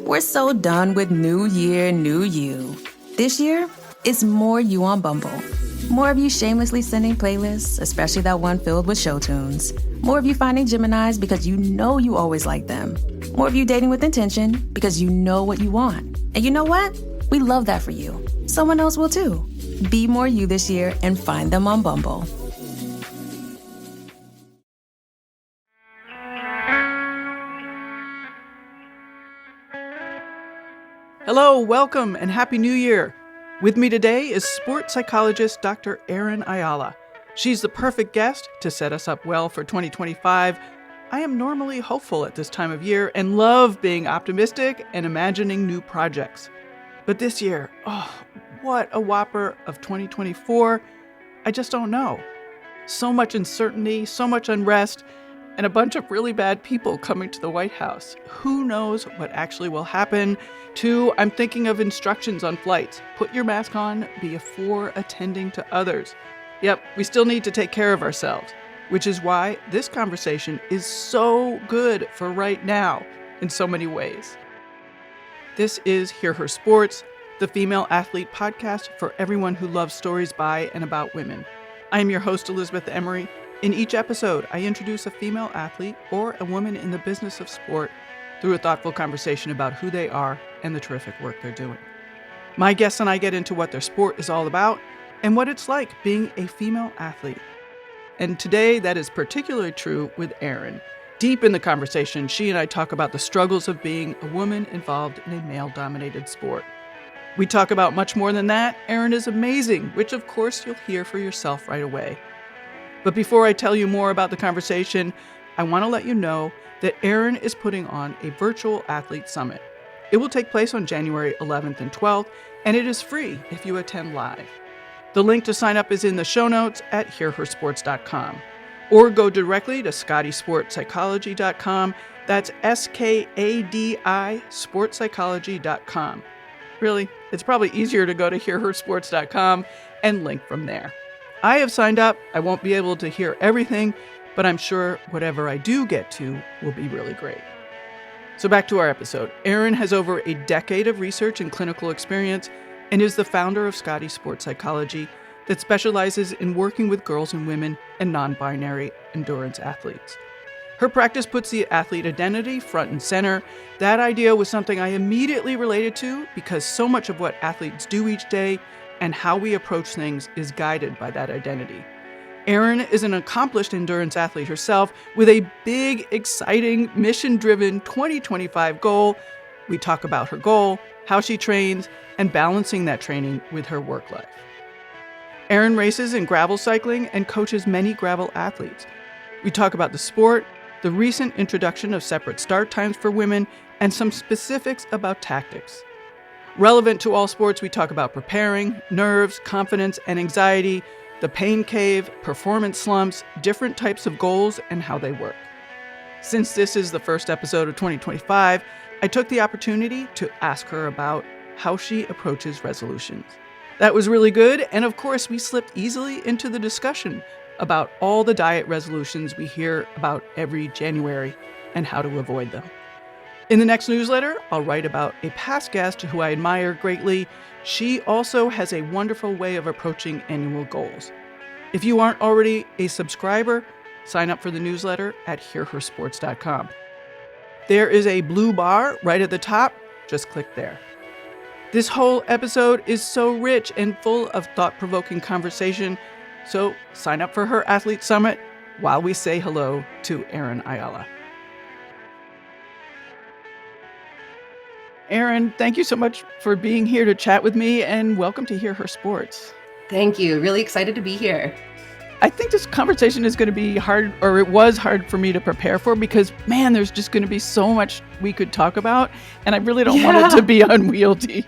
We're so done with new year, new you. This year, it's more you on Bumble. More of you shamelessly sending playlists, especially that one filled with show tunes. More of you finding Geminis because you know you always like them. More of you dating with intention because you know what you want. And you know what? We love that for you. Someone else will too. Be more you this year and find them on Bumble. Hello, welcome, and Happy New Year. With me today is sports psychologist Dr. Erin Ayala. She's the perfect guest to set us up well for 2025. I am normally hopeful at this time of year and love being optimistic and imagining new projects. But this year, what a whopper of 2024. I just don't know. So much uncertainty, so much unrest, and a bunch of really bad people coming to the White House. Who knows what actually will happen? 2, I'm thinking of instructions on flights. Put your mask on before attending to others. Yep, we still need to take care of ourselves, which is why this conversation is so good for right now in so many ways. This is Hear Her Sports, the female athlete podcast for everyone who loves stories by and about women. I am your host, Elizabeth Emery. In each episode, I introduce a female athlete or a woman in the business of sport through a thoughtful conversation about who they are and the terrific work they're doing. My guests and I get into what their sport is all about and what it's like being a female athlete. And today, that is particularly true with Erin. Deep in the conversation, she and I talk about the struggles of being a woman involved in a male-dominated sport. We talk about much more than that. Erin is amazing, which of course you'll hear for yourself right away. But before I tell you more about the conversation, I want to let you know that Erin is putting on a virtual athlete summit. It will take place on January 11th and 12th, and it is free if you attend live. The link to sign up is in the show notes at hearhersports.com. Or go directly to scottysportspsychology.com. That's SKADI sportspsychology.com. Really, it's probably easier to go to hearhersports.com and link from there. I have signed up. I won't be able to hear everything, but I'm sure whatever I do get to will be really great. So back to our episode. Erin has over a decade of research and clinical experience and is the founder of Scotty Sports Psychology that specializes in working with girls and women and non-binary endurance athletes. Her practice puts the athlete identity front and center. That idea was something I immediately related to because so much of what athletes do each day and how we approach things is guided by that identity. Erin is an accomplished endurance athlete herself with a big, exciting, mission-driven 2025 goal. We talk about her goal, how she trains, and balancing that training with her work life. Erin races in gravel cycling and coaches many gravel athletes. We talk about the sport, the recent introduction of separate start times for women, and some specifics about tactics. Relevant to all sports, we talk about preparing, nerves, confidence, and anxiety, the pain cave, performance slumps, different types of goals, and how they work. Since this is the first episode of 2025, I took the opportunity to ask her about how she approaches resolutions. That was really good, and of course, we slipped easily into the discussion about all the diet resolutions we hear about every January and how to avoid them. In the next newsletter, I'll write about a past guest who I admire greatly. She also has a wonderful way of approaching annual goals. If you aren't already a subscriber, sign up for the newsletter at hearhersports.com. There is a blue bar right at the top. Just click there. This whole episode is so rich and full of thought-provoking conversation, so sign up for her Athlete Summit while we say hello to Erin Ayala. Erin, thank you so much for being here to chat with me, and welcome to Hear Her Sports. Thank you. Really excited to be here. I think this conversation is going to be hard, or it was hard for me to prepare for because, man, there's just going to be so much we could talk about, and I really don't want it to be unwieldy.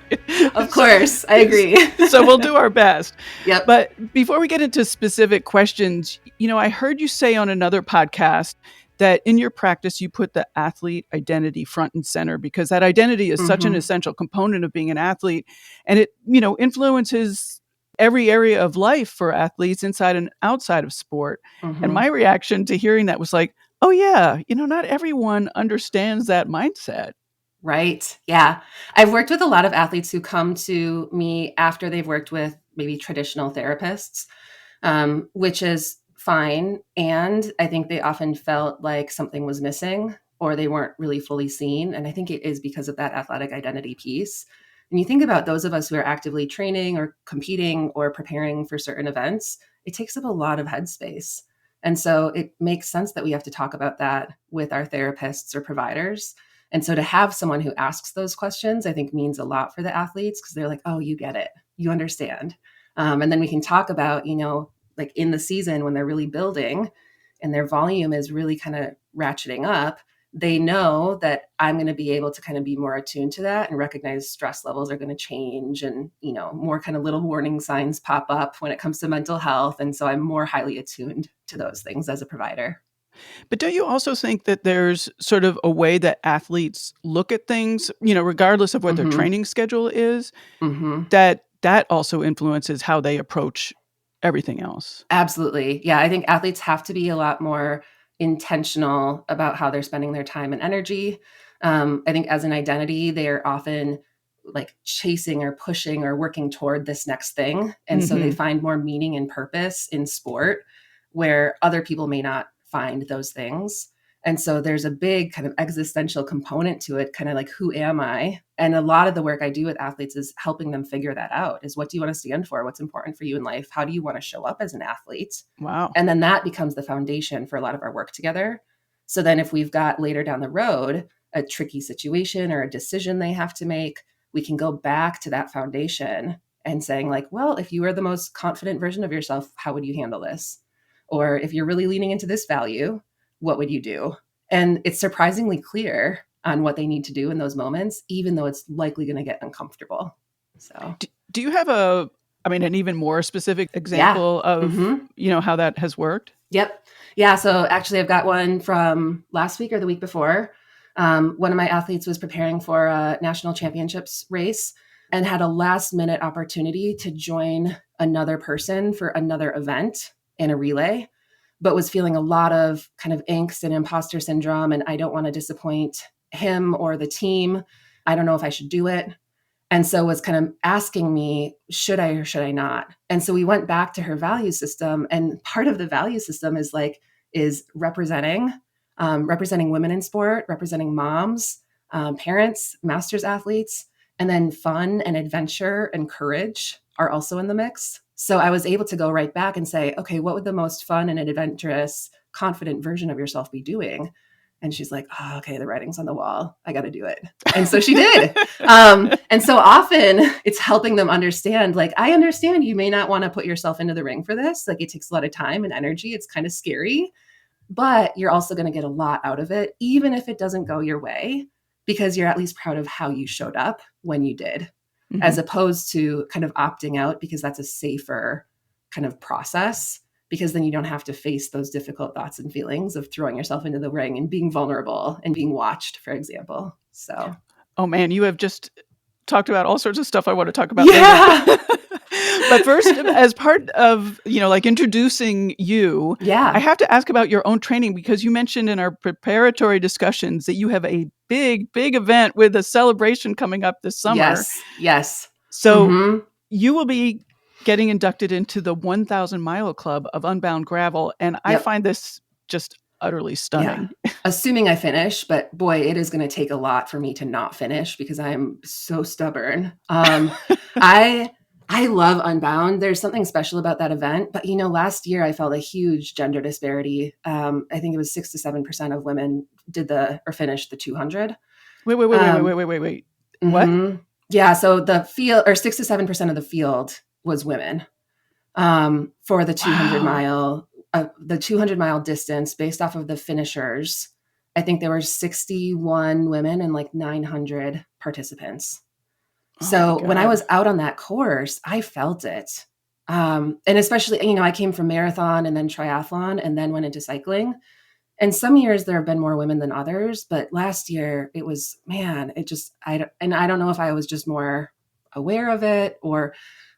Of course, I agree. So we'll do our best. Yep. But before we get into specific questions, I heard you say on another podcast that in your practice, you put the athlete identity front and center because that identity is such an essential component of being an athlete. And it, influences every area of life for athletes inside and outside of sport. And my reaction to hearing that was like, oh yeah, not everyone understands that mindset. Right. Yeah. I've worked with a lot of athletes who come to me after they've worked with maybe traditional therapists, which is fine. And I think they often felt like something was missing or they weren't really fully seen. And I think it is because of that athletic identity piece. And you think about those of us who are actively training or competing or preparing for certain events, it takes up a lot of headspace. And so it makes sense that we have to talk about that with our therapists or providers. And so to have someone who asks those questions, I think means a lot for the athletes because they're like, oh, you get it. You understand. And then we can talk about, like in the season when they're really building and their volume is really kind of ratcheting up, they know that I'm going to be able to kind of be more attuned to that and recognize stress levels are going to change and, more kind of little warning signs pop up when it comes to mental health. And so I'm more highly attuned to those things as a provider. But don't you also think that there's sort of a way that athletes look at things, regardless of what their Mm-hmm. training schedule is, Mm-hmm. that also influences how they approach everything else? Absolutely. Yeah. I think athletes have to be a lot more intentional about how they're spending their time and energy. I think as an identity, they're often like chasing or pushing or working toward this next thing. And so they Mhm. find more meaning and purpose in sport where other people may not find those things. And so there's a big kind of existential component to it, kind of like, who am I? And a lot of the work I do with athletes is helping them figure that out is what do you want to stand for? What's important for you in life? How do you want to show up as an athlete? Wow. And then that becomes the foundation for a lot of our work together. So then if we've got later down the road a tricky situation or a decision they have to make, we can go back to that foundation and saying like, well, if you were the most confident version of yourself, how would you handle this? Or if you're really leaning into this value, what would you do? And it's surprisingly clear on what they need to do in those moments, even though it's likely going to get uncomfortable. So, Do you have an even more specific yeah. example of, Mm-hmm. how that has worked? Yep. Yeah. So actually, I've got one from last week or the week before. One of my athletes was preparing for a national championships race and had a last minute opportunity to join another person for another event in a relay, but was feeling a lot of kind of angst and imposter syndrome. And I don't want to disappoint him or the team. I don't know if I should do it. And so was kind of asking me, should I or should I not? And so we went back to her value system. And part of the value system is representing women in sport, representing moms, parents, masters athletes, and then fun and adventure and courage are also in the mix. So I was able to go right back and say, okay, what would the most fun and adventurous, confident version of yourself be doing? And she's like, oh, okay, the writing's on the wall. I got to do it. And so she did. And so often it's helping them understand, like, I understand you may not want to put yourself into the ring for this. Like, it takes a lot of time and energy. It's kind of scary, but you're also going to get a lot out of it, even if it doesn't go your way, because you're at least proud of how you showed up when you did, as Mhm. opposed to kind of opting out because that's a safer kind of process. Because then you don't have to face those difficult thoughts and feelings of throwing yourself into the ring and being vulnerable and being watched, for example. So, Oh man, you have just talked about all sorts of stuff I want to talk about later. yeah. But first, as part of, like introducing you, I Yeah. have to ask about your own training because you mentioned in our preparatory discussions that you have a big, big event with a celebration coming up this summer. Yes. Yes. So Mm-hmm. you will be getting inducted into the 1,000 Mile Club of Unbound Gravel. And I Yep. find this just utterly Yeah. stunning. Assuming I finish, but boy, it is going to take a lot for me to not finish because I'm so stubborn. I I love Unbound. There's something special about that event. But last year I felt a huge gender disparity. I think it was 6 to 7% of women finished the 200. Wait. Um, What? mhm. Yeah. So the field, or 6 to 7% of the field was women for Wow. the 200 mile distance based off of the finishers. I think there were 61 women and like 900 participants. Oh my So when I God. was out on that course, I felt it. And especially, I came from marathon and then triathlon and then went into cycling. And some years there have been more women than others, but last year it was, man, I don't know if I was just more aware of it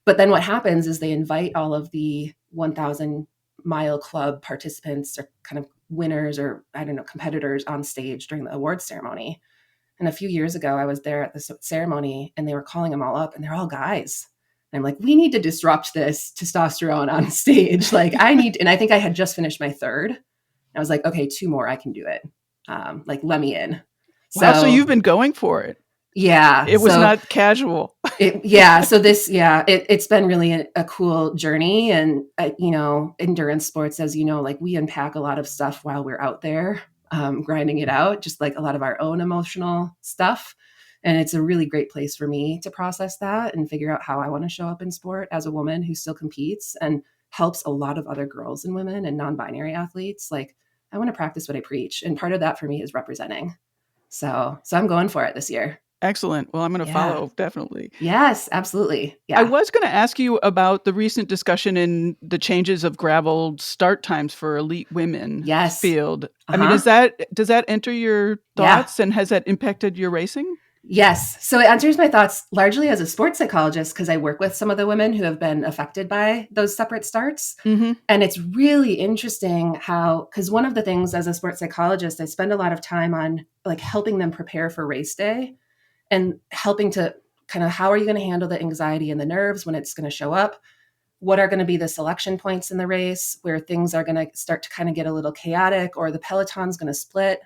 but then what happens is they invite all of the 1,000 mile club participants or kind of winners or I don't know, competitors on stage during the award ceremony. And a few years ago, I was there at the ceremony and they were calling them all up and they're all guys. And I'm like, we need to disrupt this testosterone on stage. Like and I think I had just finished my third. I was like, okay, 2 more, I can do it. Like, let me in. Wow, so you've been going for it. Yeah. It was not casual. It's been really a cool journey. And, endurance sports, as you know, like we unpack a lot of stuff while we're out there grinding it out, just like a lot of our own emotional stuff. And it's a really great place for me to process that and figure out how I want to show up in sport as a woman who still competes and helps a lot of other girls and women and non-binary athletes. Like, I want to practice what I preach. And part of that for me is representing. So I'm going for it this year. Excellent. Well, I'm going to follow, definitely. Yes, absolutely. Yeah. I was going to ask you about the recent discussion in the changes of gravel start times for elite women field. I mean, does that enter your thoughts and has that impacted your racing? Yes. So it answers my thoughts largely as a sports psychologist because I work with some of the women who have been affected by those separate starts. Mm-hmm. And it's really interesting because one of the things as a sports psychologist, I spend a lot of time on like helping them prepare for race day and helping to kind of how are you going to handle the anxiety and the nerves when it's going to show up? What are going to be the selection points in the race where things are going to start to kind of get a little chaotic or the peloton's going to split,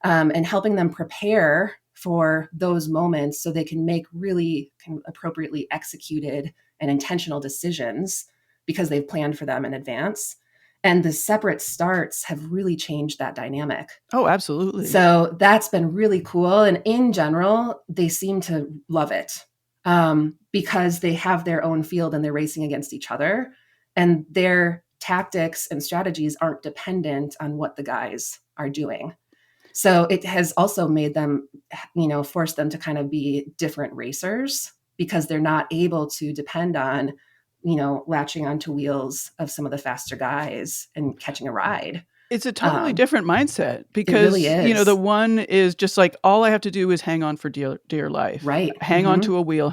and helping them prepare for those moments so they can make really kind of appropriately executed and intentional decisions because they've planned for them in advance. And the separate starts have really changed that dynamic. Oh, absolutely. So that's been really cool. And in general, they seem to love it because they have their own field and they're racing against each other. And their tactics and strategies aren't dependent on what the guys are doing. So it has also made them, force them to kind of be different racers because they're not able to depend on, latching onto wheels of some of the faster guys and catching a ride. It's a totally different mindset because, it really is. The one is just like, all I have to do is hang on for dear life. Right. Hang on to a wheel.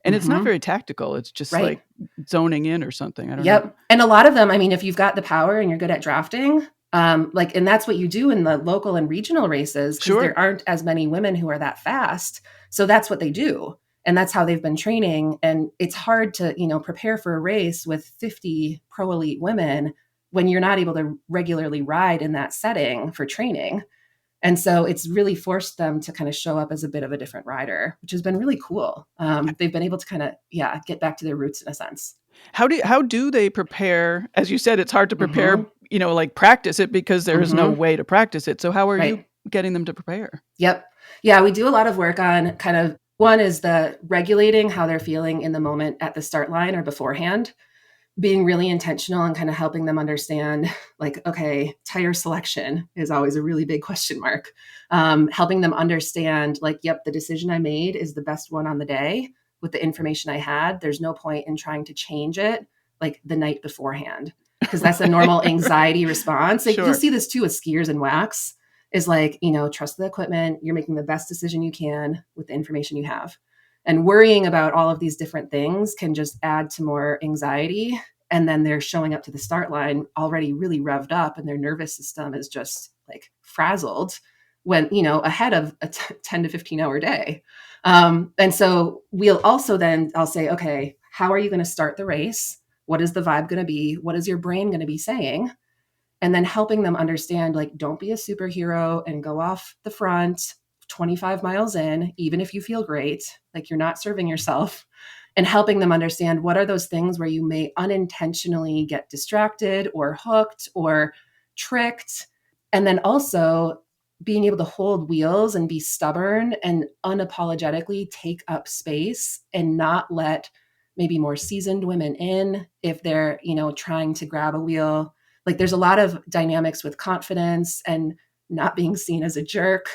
And it's not very tactical. It's just like zoning in or something. I don't know. And a lot of them, I mean, if you've got the power and you're good at drafting, and that's what you do in the local and regional races, because there aren't as many women who are that fast. So that's what they do. And that's how they've been training. And it's hard to, prepare for a race with 50 pro elite women when you're not able to regularly ride in that setting for training. And so it's really forced them to kind of show up as a bit of a different rider, which has been really cool. They've been able to kind of, get back to their roots in a sense. How do they prepare? As you said, it's hard to prepare, like practice it because there is no way to practice it. So how are you getting them to prepare? Yep. Yeah, we do a lot of work on kind of, one is the regulating how they're feeling in the moment at the start line or beforehand, being really intentional and kind of helping them understand like, okay, tire selection is always a really big question mark. Helping them understand like, yep, the decision I made is the best one on the day with the information I had. There's no point in trying to change it like the night beforehand, because that's a normal anxiety response. Like you'll see this too with skiers and wax is like, trust the equipment. You're making the best decision you can with the information you have. And worrying about all of these different things can just add to more anxiety. And then they're showing up to the start line already really revved up and their nervous system is just like frazzled when, ahead of a 10 to 15 hour day. And so we'll also then I'll say, okay, how are you going to start the race? What is the vibe going to be? What is your brain going to be saying? And then helping them understand, like, don't be a superhero and go off the front 25 miles in, even if you feel great, like you're not serving yourself, and helping them understand what are those things where you may unintentionally get distracted or hooked or tricked. And then also being able to hold wheels and be stubborn and unapologetically take up space and not let maybe more seasoned women in if they're, trying to grab a wheel. Like there's a lot of dynamics with confidence and not being seen as a jerk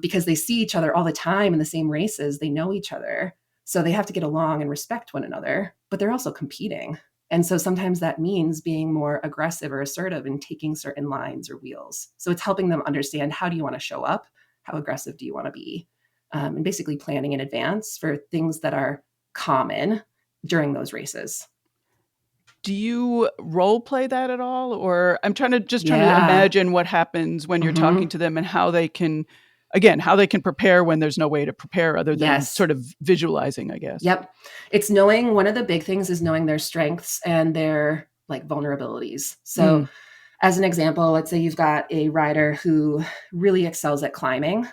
because they see each other all the time in the same races. They know each other. So they have to get along and respect one another, but they're also competing. And so sometimes that means being more aggressive or assertive and taking certain lines or wheels. So it's helping them understand, how do you want to show up? How aggressive do you want to be? And basically planning in advance for things that are common during those races. Do you role play that at all? Or I'm trying to imagine what happens when you're talking to them and how they can again, how they can prepare when there's no way to prepare other than Yes. sort of visualizing, I guess. Yep. It's knowing, one of the big things is knowing their strengths and their like vulnerabilities. So as an example, let's say you've got a rider who really excels at climbing.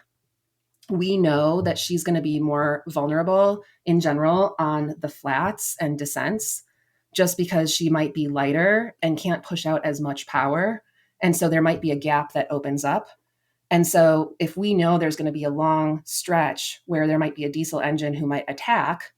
We know that she's going to be more vulnerable in general on the flats and descents, just because she might be lighter and can't push out as much power. And so there might be a gap that opens up. And so if we know there's going to be a long stretch where there might be a diesel engine who might attack,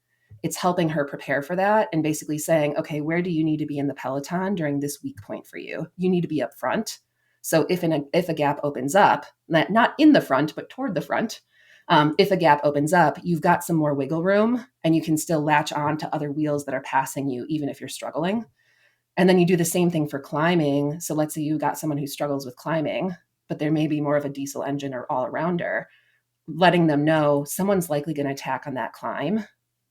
it's helping her prepare for that and basically saying, okay, where do you need to be in the peloton during this weak point for you? You need to be up front. So if a gap opens up, not in the front, but toward the front, if a gap opens up, you've got some more wiggle room and you can still latch on to other wheels that are passing you, even if you're struggling. And then you do the same thing for climbing. So let's say you got someone who struggles with climbing, but there may be more of a diesel engine or all arounder, letting them know someone's likely going to attack on that climb,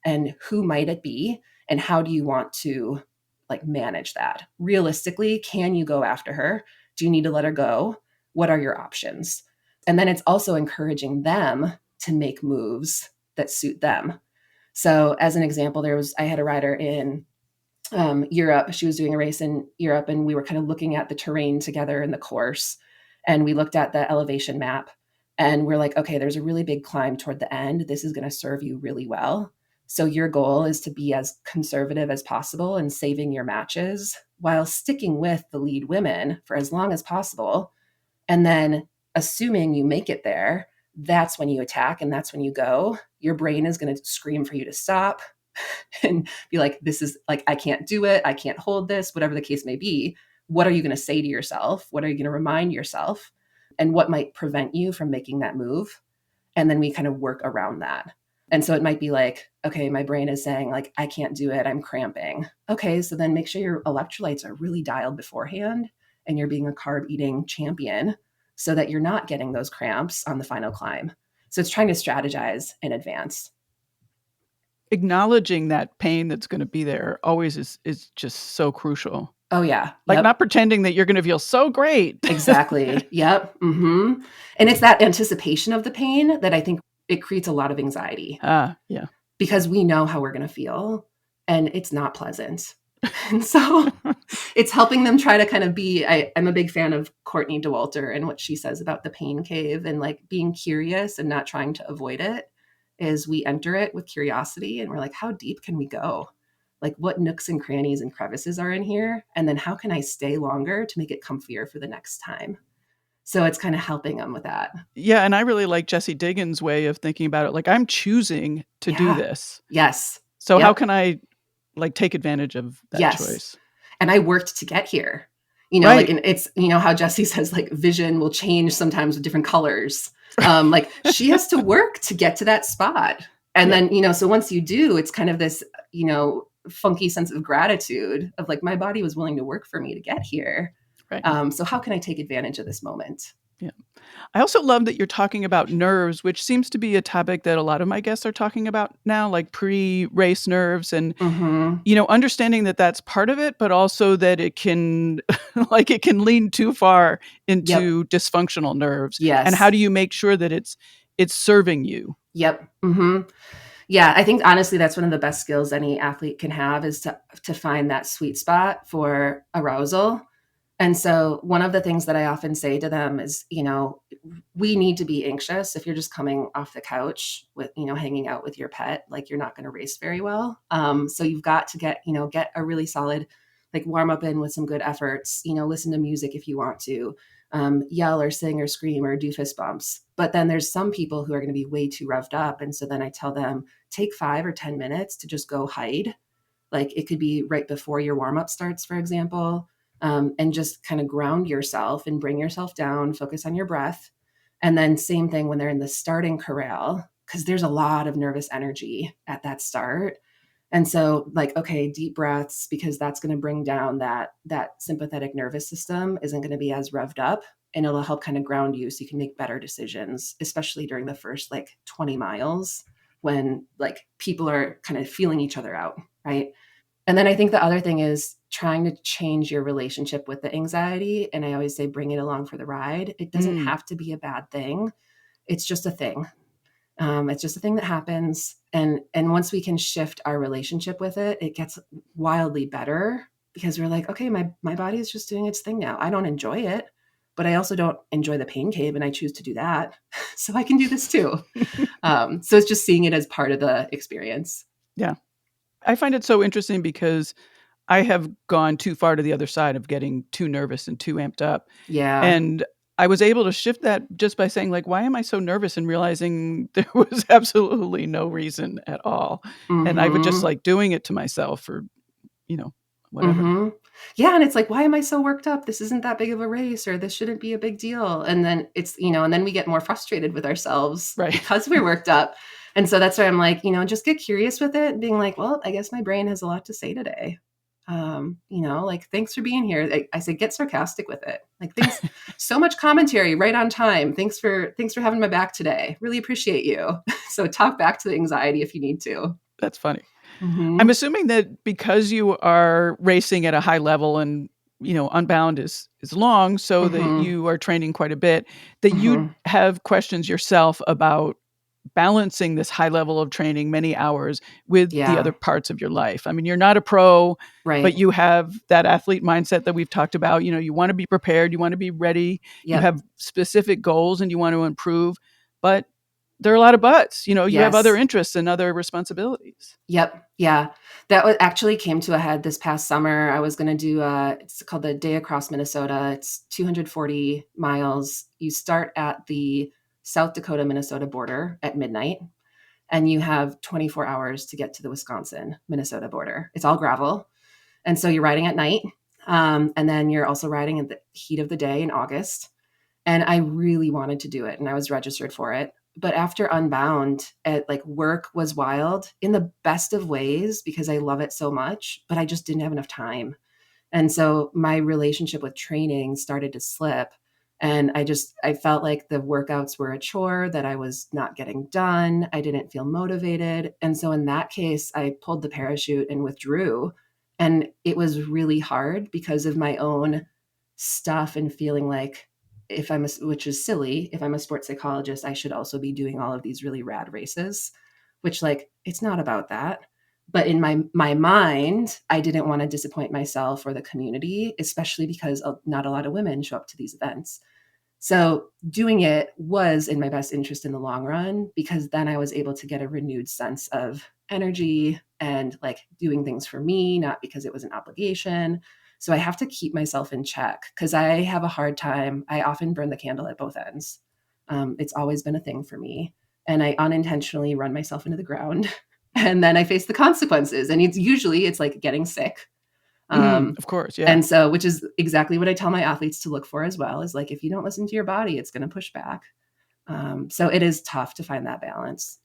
and who might it be, and how do you want to like manage that? Realistically, can you go after her? Do you need to let her go? What are your options? And then it's also encouraging them to make moves that suit them. So as an example, I had a rider in Europe. She was doing a race in Europe, and we were kind of looking at the terrain together in the course. And we looked at the elevation map, and we're like, okay, there's a really big climb toward the end. This is going to serve you really well. So your goal is to be as conservative as possible and saving your matches while sticking with the lead women for as long as possible. And then assuming you make it there, that's when you attack and that's when you go. Your brain is going to scream for you to stop and be like, this is like, I can't do it. I can't hold this, whatever the case may be. What are you going to say to yourself? What are you going to remind yourself? And what might prevent you from making that move? And then we kind of work around that. And so it might be like, okay, my brain is saying like, I can't do it. I'm cramping. Okay, so then make sure your electrolytes are really dialed beforehand and you're being a carb eating champion so that you're not getting those cramps on the final climb. So it's trying to strategize in advance. Acknowledging that pain that's going to be there always is just so crucial. Oh, yeah. Like not pretending that you're going to feel so great. Exactly. Yep. Mm-hmm. And it's that anticipation of the pain that I think it creates a lot of anxiety. Yeah. Because we know how we're going to feel and it's not pleasant. And so it's helping them try to kind of be, I'm a big fan of Courtney DeWalter and what she says about the pain cave and like being curious and not trying to avoid it, is we enter it with curiosity and we're like, how deep can we go? Like what nooks and crannies and crevices are in here? And then how can I stay longer to make it comfier for the next time? So it's kind of helping them with that. Yeah. And I really like Jessie Diggins' way of thinking about it. Like I'm choosing to do this. Yes. So how can I like take advantage of that choice? And I worked to get here, you know, like, and it's, you know, how Jessie says like vision will change sometimes with different colors. Like she has to work to get to that spot. And then, you know, so once you do, it's kind of this, you know, funky sense of gratitude of like, my body was willing to work for me to get here. Right. So how can I take advantage of this moment? Yeah. I also love that you're talking about nerves, which seems to be a topic that a lot of my guests are talking about now, like pre-race nerves and, you know, understanding that that's part of it, but also that it can, like it can lean too far into dysfunctional nerves. Yes. And how do you make sure that it's serving you? Yep. Mm-hmm. Yeah. I think honestly, that's one of the best skills any athlete can have is to find that sweet spot for arousal. And so one of the things that I often say to them is, you know, we need to be anxious. If you're just coming off the couch with, you know, hanging out with your pet, like you're not going to race very well. So you've got to get a really solid, like warm up in with some good efforts, you know, listen to music if you want to, yell or sing or scream or do fist bumps. But then there's some people who are going to be way too revved up. And so then I tell them, take 5 or 10 minutes to just go hide. Like it could be right before your warm up starts, for example. And just kind of ground yourself and bring yourself down, focus on your breath. And then same thing when they're in the starting corral, because there's a lot of nervous energy at that start. And so like, okay, deep breaths, because that's going to bring down that sympathetic nervous system isn't going to be as revved up, and it'll help kind of ground you so you can make better decisions, especially during the first like 20 miles when like people are kind of feeling each other out, right? And then I think the other thing is trying to change your relationship with the anxiety. And I always say, bring it along for the ride. It doesn't have to be a bad thing. it's just a thing. It's just a thing that happens. And once we can shift our relationship with it, it gets wildly better because we're like, okay, my body is just doing its thing now. I don't enjoy it, but I also don't enjoy the pain cave, and I choose to do that. So I can do this too. So it's just seeing it as part of the experience. Yeah. I find it so interesting because I have gone too far to the other side of getting too nervous and too amped up. Yeah. And I was able to shift that just by saying, like, why am I so nervous? And realizing there was absolutely no reason at all. And I would just Mm-hmm. like doing it to myself or, whatever. Mm-hmm. Yeah. And it's like, why am I so worked up? This isn't that big of a race, or this shouldn't be a big deal. And then it's, and then we get more frustrated with ourselves Right. because we're worked up. And so that's why I'm like, just get curious with it, being like, well, I guess my brain has a lot to say today. Like, thanks for being here. I say, get sarcastic with it. Like, thanks, so much commentary right on time. Thanks for having my back today. Really appreciate you. So talk back to the anxiety if you need to. That's funny. Mm-hmm. I'm assuming that because you are racing at a high level and, Unbound is long, so that Mm-hmm. you are training quite a bit, that Mm-hmm. you have questions yourself about balancing this high level of training, many hours, with the Yeah. other parts of your life. I mean, you're not a pro, Right. but you have that athlete mindset that we've talked about. You want to be prepared, you want to be ready, you Yep. have specific goals and you want to improve, but there are a lot of buts. You have other Yes. interests and other responsibilities. Yep. Yeah. Actually came to a head this past summer. I was going to do it's called the Day Across Minnesota. It's 240 miles. You start at the South Dakota, Minnesota border at midnight, and you have 24 hours to get to the Wisconsin, Minnesota border. It's all gravel. And so you're riding at night. And then you're also riding in the heat of the day in August. And I really wanted to do it, and I was registered for it. But after Unbound, work was wild in the best of ways because I love it so much, but I just didn't have enough time. And so my relationship with training started to slip. And I felt like the workouts were a chore that I was not getting done. I didn't feel motivated. And so in that case, I pulled the parachute and withdrew. And it was really hard because of my own stuff and feeling like which is silly, if I'm a sports psychologist, I should also be doing all of these really rad races, which it's not about that. But in my mind, I didn't want to disappoint myself or the community, especially because not a lot of women show up to these events. So doing it was in my best interest in the long run, because then I was able to get a renewed sense of energy and doing things for me, not because it was an obligation. So I have to keep myself in check because I have a hard time. I often burn the candle at both ends. It's always been a thing for me. And I unintentionally run myself into the ground and then I face the consequences. And it's like getting sick. Of course, yeah. And so, which is exactly what I tell my athletes to look for as well, is if you don't listen to your body, it's going to push back. So it is tough to find that balance.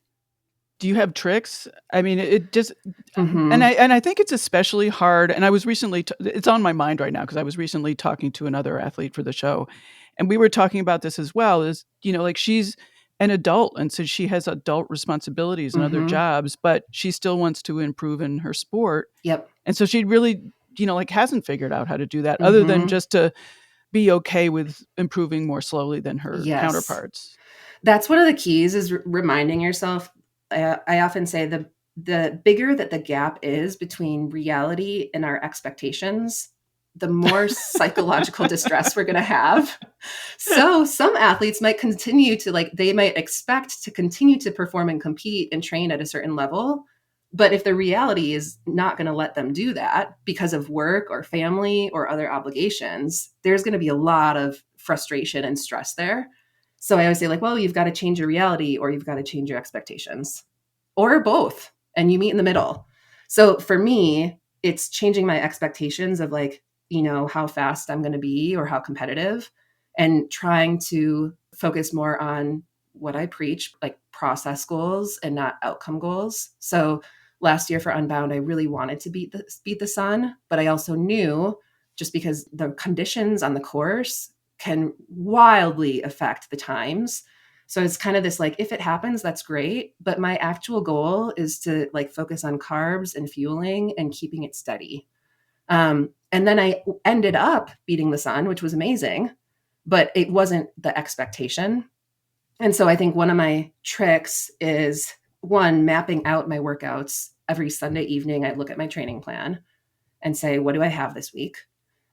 Do you have tricks? I mean, it just, Mm-hmm. and I think it's especially hard. And I was recently, it's on my mind right now because I was recently talking to another athlete for the show, and we were talking about this as well. Is she's an adult, and so she has adult responsibilities and other Mm-hmm. jobs, but she still wants to improve in her sport. Yep. And so she really, hasn't figured out how to do that other than just to be okay with improving more slowly than her counterparts. That's one of the keys, is reminding yourself. I often say the bigger that the gap is between reality and our expectations, the more psychological distress we're going to have. So some athletes might continue to they might expect to continue to perform and compete and train at a certain level. But if the reality is not going to let them do that because of work or family or other obligations, there's going to be a lot of frustration and stress there. So I always say well, you've got to change your reality or you've got to change your expectations, or both, and you meet in the middle. So for me, it's changing my expectations of how fast I'm going to be or how competitive, and trying to focus more on what I preach, process goals and not outcome goals. So last year for Unbound, I really wanted to beat the sun, but I also knew, just because the conditions on the course can wildly affect the times. So it's kind of this if it happens, that's great. But my actual goal is to focus on carbs and fueling and keeping it steady. And then I ended up beating the sun, which was amazing, but it wasn't the expectation. And so I think one of my tricks is one, mapping out my workouts every Sunday evening. I look at my training plan and say, what do I have this week?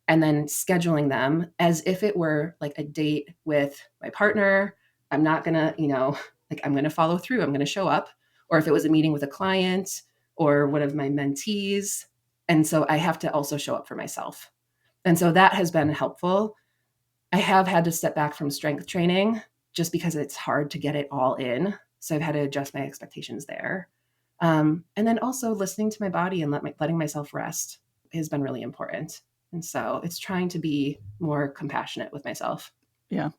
And then scheduling them as if it were like a date with my partner. I'm not going to, like I'm going to follow through. I'm going to show up. Or if it was a meeting with a client or one of my mentees. And so I have to also show up for myself. And so that has been helpful. I have had to step back from strength training just because it's hard to get it all in. So I've had to adjust my expectations there. And then also listening to my body and letting myself rest has been really important. And so it's trying to be more compassionate with myself. Yeah.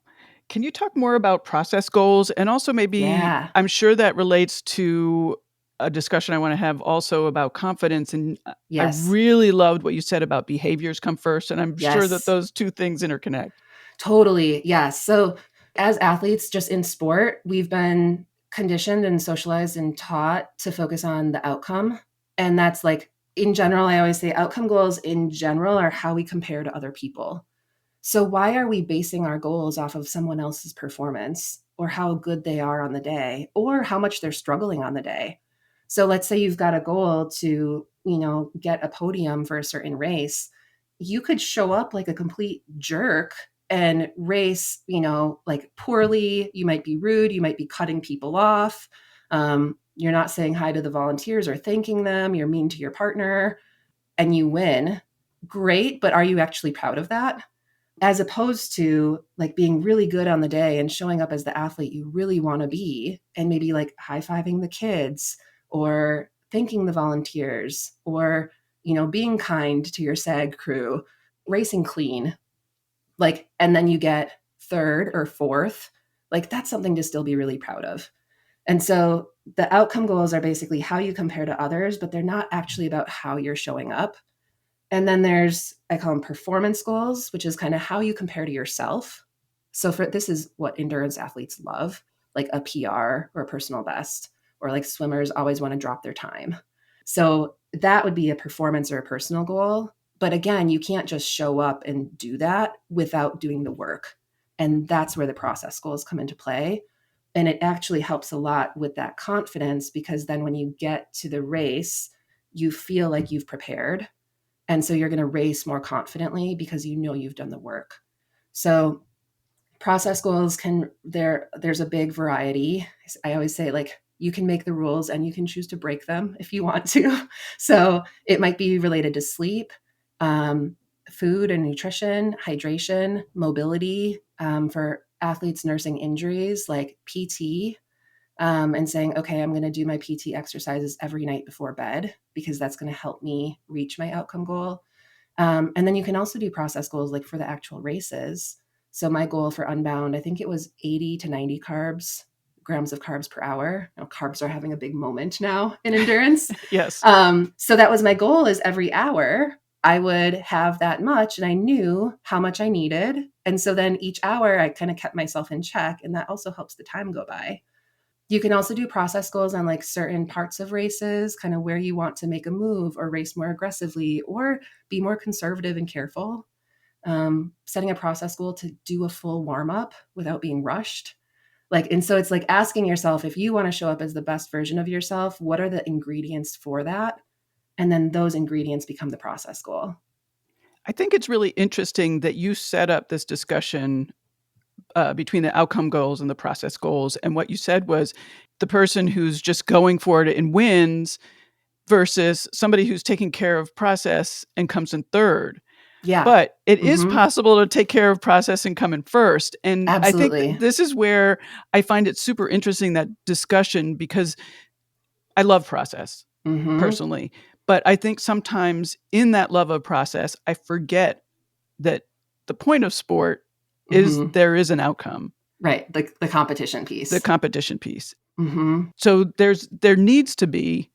Can you talk more about process goals? And also maybe, Yeah. I'm sure that relates to a discussion I want to have also about confidence. And I Yes. really loved what you said about behaviors come first. And I'm sure that Yes. those two things interconnect. Totally. Yes. So as athletes, just in sport, we've been conditioned and socialized and taught to focus on the outcome. And that's like, in general, I always say outcome goals in general are how we compare to other people. So why are we basing our goals off of someone else's performance or how good they are on the day or how much they're struggling on the day? So let's say you've got a goal to, get a podium for a certain race. You could show up like a complete jerk and race, like poorly. You might be rude. You might be cutting people off. You're not saying hi to the volunteers or thanking them. You're mean to your partner and you win. Great. But are you actually proud of that? As opposed to like being really good on the day and showing up as the athlete you really want to be and maybe like high-fiving the kids or thanking the volunteers or being kind to your SAG crew, racing clean, like, and then you get third or fourth, like that's something to still be really proud of. And so the outcome goals are basically how you compare to others, but they're not actually about how you're showing up. And then I call them performance goals, which is kind of how you compare to yourself. So this is what endurance athletes love, like a PR or a personal best, or like swimmers always want to drop their time. So that would be a performance or a personal goal. But again, you can't just show up and do that without doing the work. And that's where the process goals come into play. And it actually helps a lot with that confidence because then when you get to the race, you feel like you've prepared. And so you're going to race more confidently because you've done the work. So process goals there's a big variety. I always say like you can make the rules and you can choose to break them if you want to. So it might be related to sleep, food and nutrition, hydration, mobility, for athletes nursing injuries like PT, and saying, okay, I'm going to do my PT exercises every night before bed because that's going to help me reach my outcome goal. And then you can also do process goals like for the actual races. So my goal for Unbound, I think it was 80 to 90 grams of carbs per hour. Carbs are having a big moment now in endurance. Yes. So that was my goal, is every hour I would have that much and I knew how much I needed. And so then each hour I kind of kept myself in check, and that also helps the time go by. You can also do process goals on like certain parts of races, kind of where you want to make a move or race more aggressively or be more conservative and careful. Setting a process goal to do a full warm up without being rushed. And so it's like asking yourself, if you want to show up as the best version of yourself, what are the ingredients for that? And then those ingredients become the process goal. I think it's really interesting that you set up this discussion between the outcome goals and the process goals. And what you said was the person who's just going for it and wins versus somebody who's taking care of process and comes in third. Yeah. But it is Mm-hmm. possible to take care of process and come in first. And I think Absolutely. this is where I find it super interesting, that discussion, because I love process Mm-hmm. personally. But I think sometimes in that love of process, I forget that the point of sport is Mm-hmm. there is an outcome. Right. The competition The piece. competition piece. Mm-hmm. So there needs to be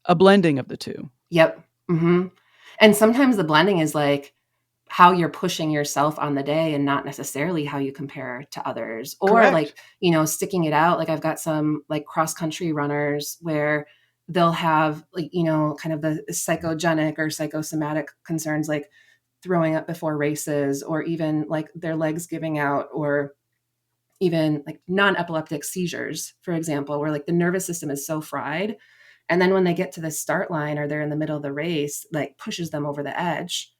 a blending of the two. Yep. Mm-hmm. And sometimes the blending is like how you're pushing yourself on the day and not necessarily how you compare to others, or Correct. like, sticking it out. Like I've got some like cross country runners where they'll have like, kind of the psychogenic or psychosomatic concerns, like throwing up before races, or even like their legs giving out, or even like non-epileptic seizures, for example, where like the nervous system is so fried. And then when they get to the start line or they're in the middle of the race, like pushes them over the edge.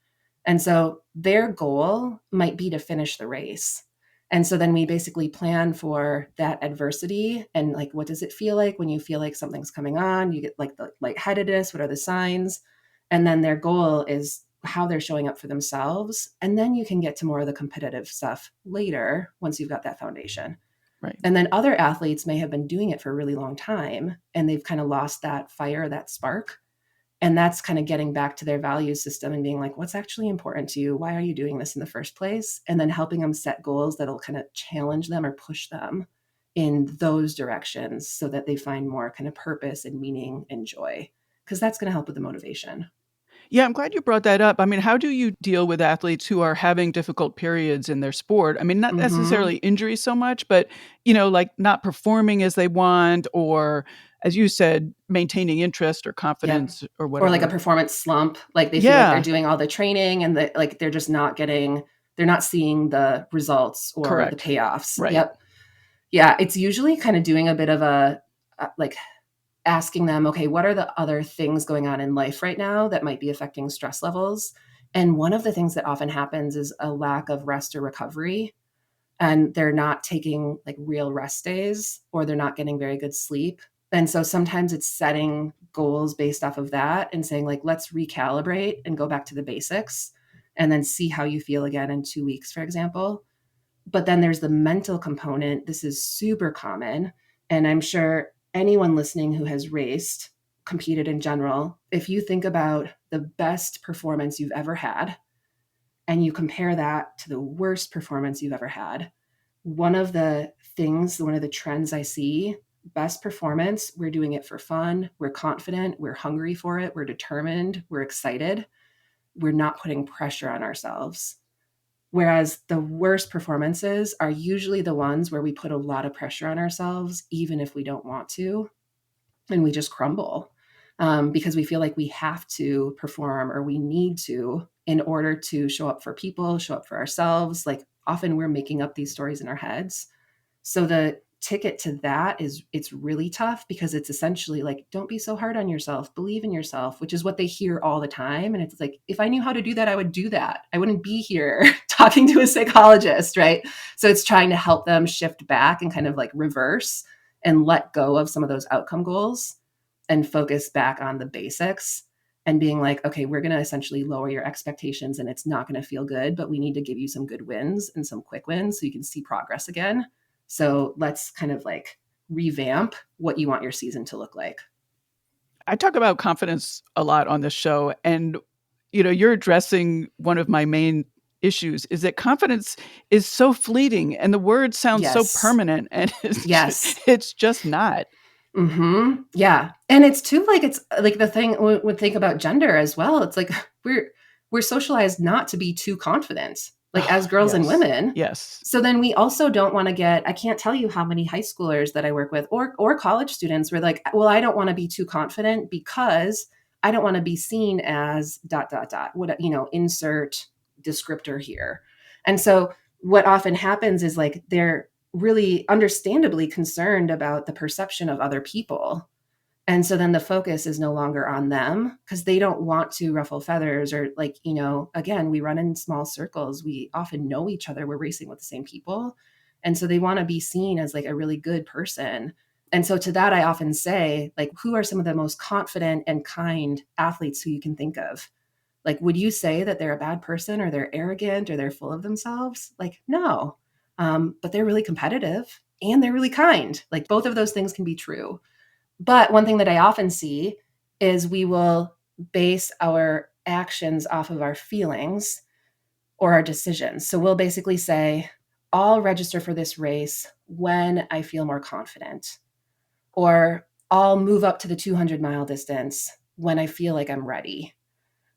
And so their goal might be to finish the race. And so then we basically plan for that adversity and like, what does it feel like when you feel like something's coming on? You get like the lightheadedness. What are the signs? And then their goal is how they're showing up for themselves. And then you can get to more of the competitive stuff later once you've got that foundation. Right. And then other athletes may have been doing it for a really long time and they've kind of lost that fire, that spark. And that's kind of getting back to their value system and being like, what's actually important to you? Why are you doing this in the first place? And then helping them set goals that'll kind of challenge them or push them in those directions so that they find more kind of purpose and meaning and joy, because that's going to help with the motivation. Yeah, I'm glad you brought that up. I mean, how do you deal with athletes who are having difficult periods in their sport? I mean, not Mm-hmm. necessarily injuries so much, but, like not performing as they want, or as you said, maintaining interest or Yep. confidence or Or like a whatever. performance slump, like they feel like they're Yeah, doing all the training and like they're just not getting, they're not seeing the results or the correct. payoffs. Right. Yep. Yeah, it's usually kind of doing a bit of a like asking them, okay, what are the other things going on in life right now that might be affecting stress levels? And one of the things that often happens is a lack of rest or recovery. And they're not taking like real rest days or they're not getting very good sleep. And so sometimes it's setting goals based off of that and saying, like, let's recalibrate and go back to the basics and then see how you feel again in 2 weeks, for example. But then there's the mental component. This is super common. And I'm sure anyone listening who has raced, competed in general, if you think about the best performance you've ever had and you compare that to the worst performance you've ever had, one of the things, one of the trends I see, best performance, we're doing it for fun, we're confident, we're hungry for it, we're determined, we're excited, we're not putting pressure on ourselves. Whereas the worst performances are usually the ones where we put a lot of pressure on ourselves, even if we don't want to, and we just crumble because we feel like we have to perform or we need to in order to show up for people, show up for ourselves. Like often we're making up these stories in our heads. So the ticket to that is it's really tough because it's essentially like, don't be so hard on yourself, believe in yourself, which is what they hear all the time. And it's like, if I knew how to do that, I would do that. I wouldn't be here talking to a psychologist, right? So it's trying to help them shift back and kind of like reverse and let go of some of those outcome goals and focus back on the basics and being like, okay, we're going to essentially lower your expectations and it's not going to feel good, but we need to give you some good wins and some quick wins so you can see progress again. So let's kind of like revamp what you want your season to look like. I talk about confidence a lot on this show, and you're addressing one of my main issues is that confidence is so fleeting and the word sounds so Yes. permanent, and Yes. it's just not. Mm-hmm. Yeah. And it's too like it's like the thing when think about gender as well. It's like we're socialized not to be too confident, like as Oh, girls and yes. women. Yes. So then we also don't want to get, I can't tell you how many high schoolers that I work with or college students were like, well, I don't want to be too confident because I don't want to be seen as dot dot dot. What, insert descriptor here. And so what often happens is like they're really understandably concerned about the perception of other people. And so then the focus is no longer on them because they don't want to ruffle feathers or like, again, we run in small circles. We often know each other. We're racing with the same people. And so they want to be seen as like a really good person. And so to that, I often say, like, who are some of the most confident and kind athletes who you can think of? Like, would you say that they're a bad person or they're arrogant or they're full of themselves? Like, no. But they're really competitive and they're really kind. Like, both of those things can be true. But one thing that I often see is we will base our actions off of our feelings or our decisions. So we'll basically say, I'll register for this race when I feel more confident, or I'll move up to the 200-mile distance when I feel like I'm ready.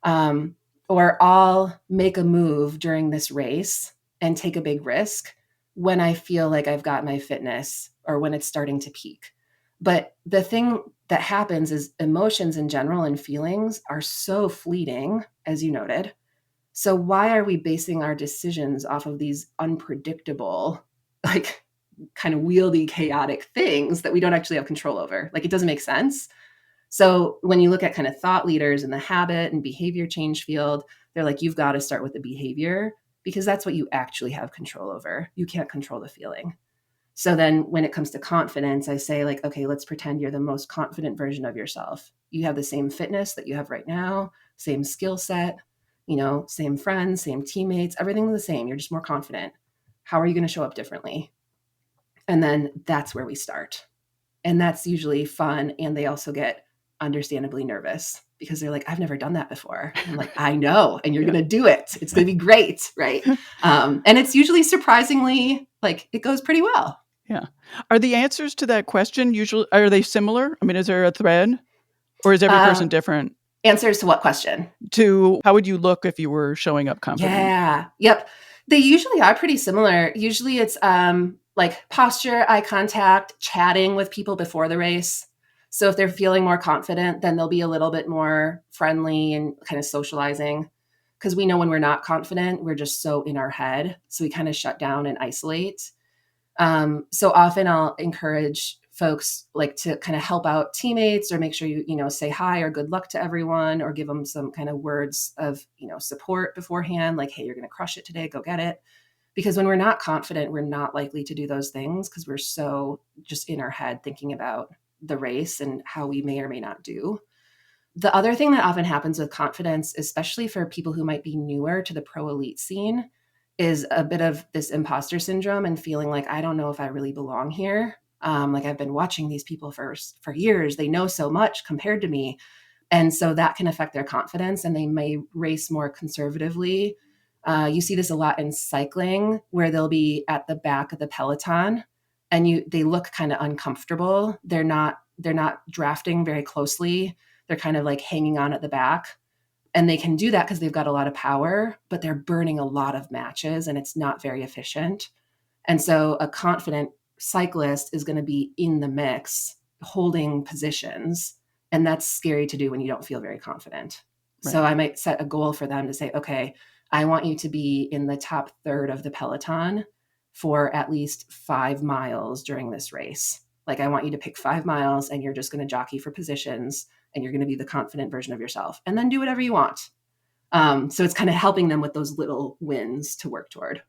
Um, or I'll make a move during this race and take a big risk when I feel like I've got my fitness or when it's starting to peak. But the thing that happens is emotions in general and feelings are so fleeting, as you noted. So why are we basing our decisions off of these unpredictable, like kind of wieldy, chaotic things that we don't actually have control over. Like, it doesn't make sense. So when you look at kind of thought leaders in the habit and behavior change field, they're like, you've got to start with the behavior because that's what you actually have control over. You can't control the feeling. So then when it comes to confidence, I say, like, okay, let's pretend you're the most confident version of yourself. You have the same fitness that you have right now, same skill set, same friends, same teammates, everything's the same. You're just more confident. How are you going to show up differently? And then that's where we start. And that's usually fun. And they also get understandably nervous because they're like, I've never done that before. I'm like, I know, and you're going to do it. It's going to be great. Right. And it's usually surprisingly, like, it goes pretty well. Yeah. Are the answers to that question are they similar? I mean, is there a thread, or is every person different? Answers to what question? To how would you look if you were showing up confident? Yeah. Yep. They usually are pretty similar. Usually it's like posture, eye contact, chatting with people before the race. So if they're feeling more confident, then they'll be a little bit more friendly and kind of socializing. Because we know when we're not confident, we're just so in our head. So we kind of shut down and isolate. So often I'll encourage folks like to kind of help out teammates or make sure you say hi or good luck to everyone or give them some kind of words of, support beforehand. Like, hey, you're going to crush it today. Go get it. Because when we're not confident, we're not likely to do those things because we're so just in our head thinking about the race and how we may or may not do. The other thing that often happens with confidence, especially for people who might be newer to the pro elite scene, is a bit of this imposter syndrome and feeling like, I don't know if I really belong here. Like, I've been watching these people for years. They know so much compared to me. And so that can affect their confidence and they may race more conservatively. You see this a lot in cycling where they'll be at the back of the peloton and they look kind of uncomfortable. They're not drafting very closely. They're kind of like hanging on at the back. And they can do that because they've got a lot of power, but they're burning a lot of matches and it's not very efficient. And so a confident cyclist is going to be in the mix, holding positions. And that's scary to do when you don't feel very confident. Right. So I might set a goal for them to say, okay, I want you to be in the top third of the peloton for at least 5 miles during this race. Like, I want you to pick 5 miles and you're just going to jockey for positions and you're going to be the confident version of yourself and then do whatever you want. So it's kind of helping them with those little wins to work toward.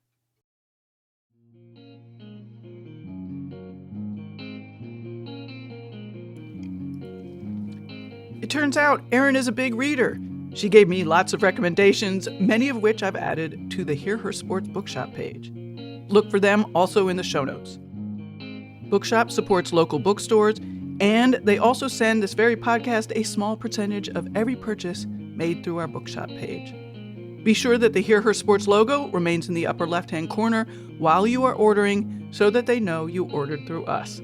It turns out Erin is a big reader. She gave me lots of recommendations, many of which I've added to the Hear Her Sports Bookshop page. Look for them also in the show notes. Bookshop supports local bookstores, and they also send this very podcast a small percentage of every purchase made through our bookshop page. Be sure that the Hear Her Sports logo remains in the upper left-hand corner while you are ordering so that they know you ordered through us.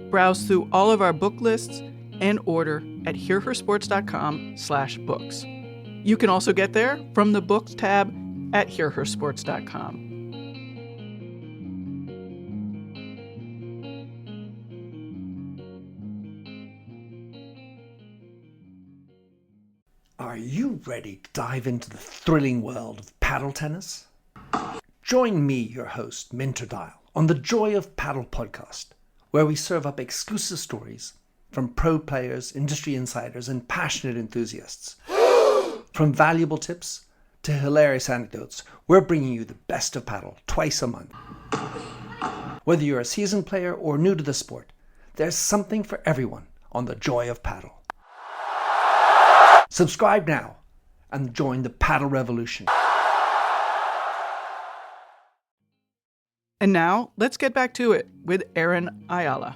Browse through all of our book lists and order at hearhersports.com/books. You can also get there from the books tab at hearhersports.com. Are you ready to dive into the thrilling world of paddle tennis? Join me, your host, Minter Dial, on the Joy of Paddle podcast, where we serve up exclusive stories from pro players, industry insiders, and passionate enthusiasts. From valuable tips to hilarious anecdotes, we're bringing you the best of paddle twice a month. Whether you're a seasoned player or new to the sport, there's something for everyone on the Joy of Paddle. Subscribe now and join the paddle revolution. And now, let's get back to it with Erin Ayala.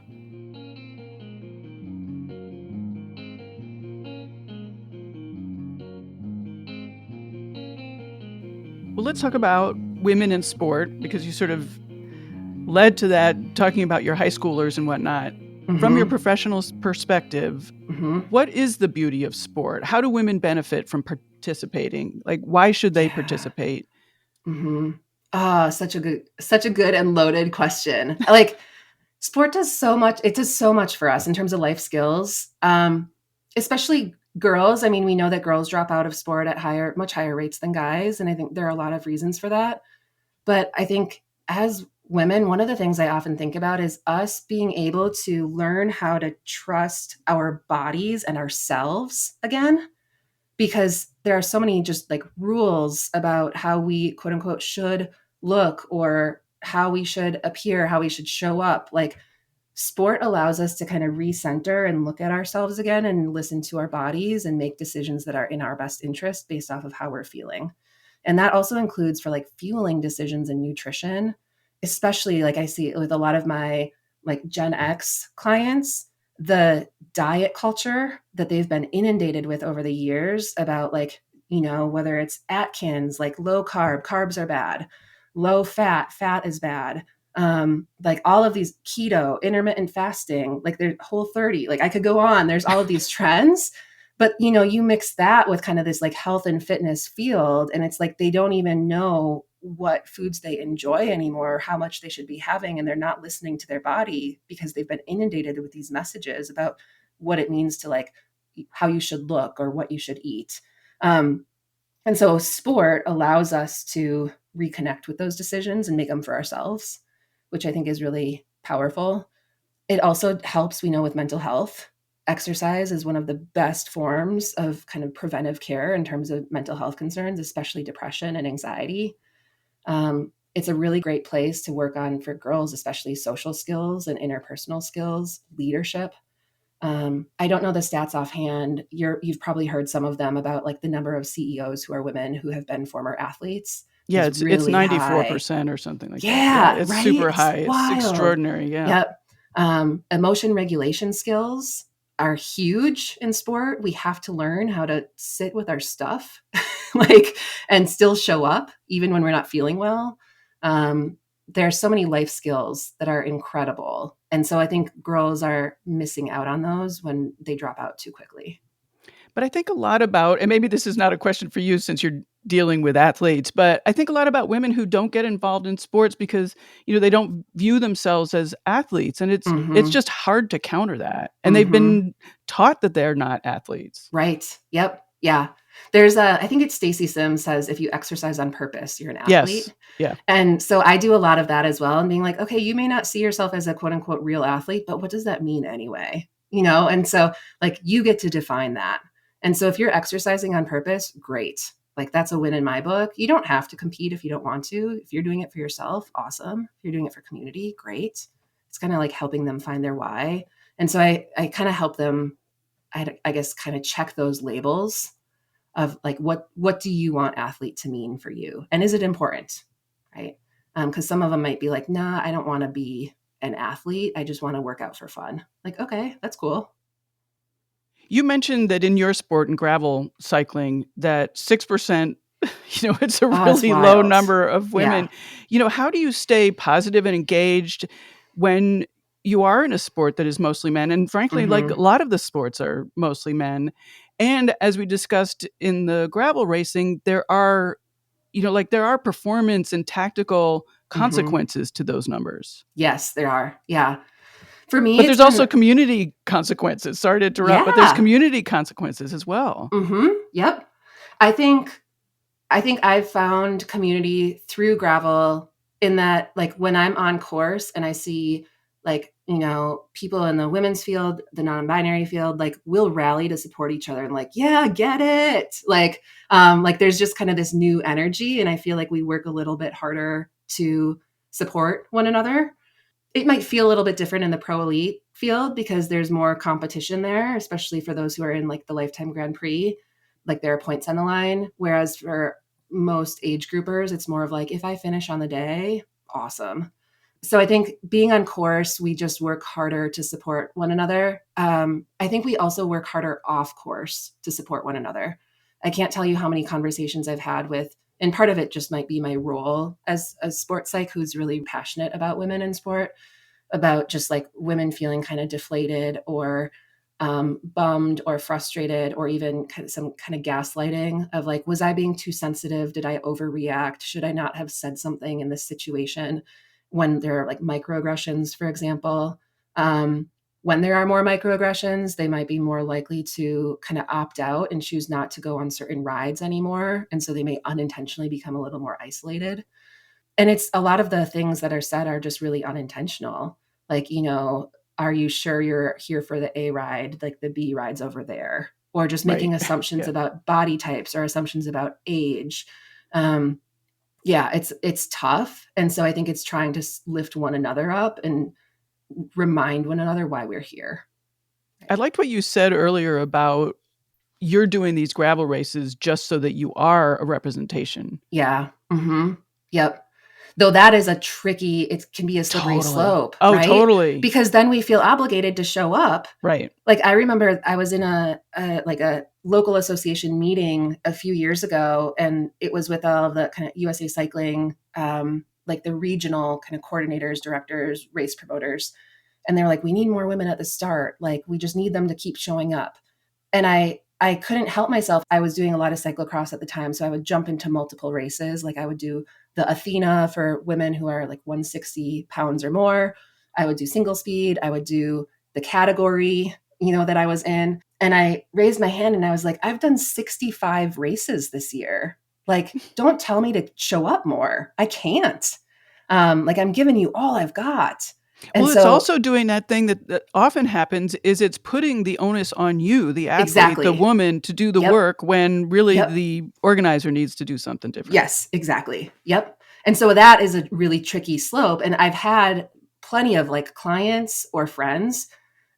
Well, let's talk about women in sport, because you sort of led to that, talking about your high schoolers and whatnot. Mm-hmm. From your professional perspective, mm-hmm. What is the beauty of sport? How do women benefit from participating? Like, why should they participate? Mm-hmm. Such a good and loaded question. Like, sport does so much. It does so much for us in terms of life skills, especially girls. I mean, we know that girls drop out of sport at much higher rates than guys. And I think there are a lot of reasons for that. But I think as women, one of the things I often think about is us being able to learn how to trust our bodies and ourselves again, because there are so many just like rules about how we quote unquote should look or how we should appear, how we should show up. Like sport allows us to kind of recenter and look at ourselves again and listen to our bodies and make decisions that are in our best interest based off of how we're feeling. And that also includes for like fueling decisions and nutrition, especially like I see it with a lot of my like Gen X clients, the diet culture that they've been inundated with over the years about like, you know, whether it's Atkins, like low carb, carbs are bad, low fat, fat is bad. Like all of these keto, intermittent fasting, like there's Whole30, like I could go on, there's all of these trends, but you know, you mix that with kind of this like health and fitness field. And it's like, they don't even know what foods they enjoy anymore, how much they should be having. And they're not listening to their body because they've been inundated with these messages about what it means to like how you should look or what you should eat. And so sport allows us to reconnect with those decisions and make them for ourselves, which I think is really powerful. It also helps, we know, with mental health. Exercise is one of the best forms of kind of preventive care in terms of mental health concerns, especially depression and anxiety. It's a really great place to work on for girls, especially social skills and interpersonal skills, leadership. I don't know the stats offhand. You've probably heard some of them about like the number of CEOs who are women who have been former athletes. Yeah, Is it's really high. 94% or something like that. Yeah, It's right? super It's high. It's wild. extraordinary. Yeah. Yep. Emotion regulation skills are huge in sport. We have to learn how to sit with our stuff, like, and still show up even when we're not feeling well. There are so many life skills that are incredible. And so I think girls are missing out on those when they drop out too quickly. But I think a lot about, and maybe this is not a question for you since you're dealing with athletes, but I think a lot about women who don't get involved in sports because, you know, they don't view themselves as athletes, and it's just hard to counter that. And they've been taught that they're not athletes. Right. Yep. Yeah. There's I think it's Stacey Sims says, if you exercise on purpose, you're an athlete. Yes. Yeah. And so I do a lot of that as well. And being like, okay, you may not see yourself as a quote unquote real athlete, but what does that mean anyway? You know? And so like you get to define that. And so if you're exercising on purpose, great. Like that's a win in my book. You don't have to compete if you don't want to. If you're doing it for yourself, awesome. If you're doing it for community, great. It's kind of like helping them find their why. And so I kind of help them, I guess, kind of check those labels of like, what do you want athlete to mean for you? And is it important? Right? Because some of them might be like, nah, I don't want to be an athlete. I just want to work out for fun. Like, okay, that's cool. You mentioned that in your sport and gravel cycling, that 6%, you know, it's a really low number of women. Yeah. You know, how do you stay positive and engaged when you are in a sport that is mostly men? And frankly, like a lot of the sports are mostly men. And as we discussed in the gravel racing, there are, you know, like there are performance and tactical consequences to those numbers. Yes, there are. Yeah. For me, but there's also community consequences. Sorry to interrupt, but there's community consequences as well. Yep. I think I've found community through gravel in that, like when I'm on course and I see like, you know, people in the women's field, the non-binary field, like we'll rally to support each other and like, yeah, get it. Like there's just kind of this new energy. And I feel like we work a little bit harder to support one another. It might feel a little bit different in the pro elite field because there's more competition there, especially for those who are in like the Lifetime Grand Prix, like there are points on the line. Whereas for most age groupers, it's more of like, if I finish on the day, awesome. So I think being on course, we just work harder to support one another. I think we also work harder off course to support one another. I can't tell you how many conversations I've had with, and part of it just might be my role as a sports psych who's really passionate about women in sport, about just like women feeling kind of deflated or bummed or frustrated, or even some kind of gaslighting of like, was I being too sensitive? Did I overreact? Should I not have said something in this situation? When there are like microaggressions, for example, when there are more microaggressions, they might be more likely to kind of opt out and choose not to go on certain rides anymore. And so they may unintentionally become a little more isolated. And it's a lot of the things that are said are just really unintentional. Like, are you sure you're here for the A ride? Like the B ride's over there. Or just Right. making assumptions Yeah. about body types or assumptions about age. Yeah, it's tough. And so I think it's trying to lift one another up and remind one another why we're here. I liked what you said earlier about you're doing these gravel races just so that you are a representation. Yeah. Yep. Though that is it can be a slippery Totally. slope, Oh, right? totally. Because then we feel obligated to show up. Right. Like I remember I was in a local association meeting a few years ago, and it was with all the kind of USA Cycling, like the regional kind of coordinators, directors, race promoters. And they're like, we need more women at the start. Like, we just need them to keep showing up. And I couldn't help myself. I was doing a lot of cyclocross at the time. So I would jump into multiple races. Like I would do the Athena for women who are like 160 pounds or more. I would do single speed. I would do the category, that I was in. And I raised my hand and I was like, I've done 65 races this year. Like, don't tell me to show up more. I can't. Like I'm giving you all I've got. And well, it's also doing that thing that often happens is it's putting the onus on you, the athlete, Exactly. the woman, to do the work when really Yep. the organizer needs to do something different. Yes, exactly. Yep. And so that is a really tricky slope. And I've had plenty of like clients or friends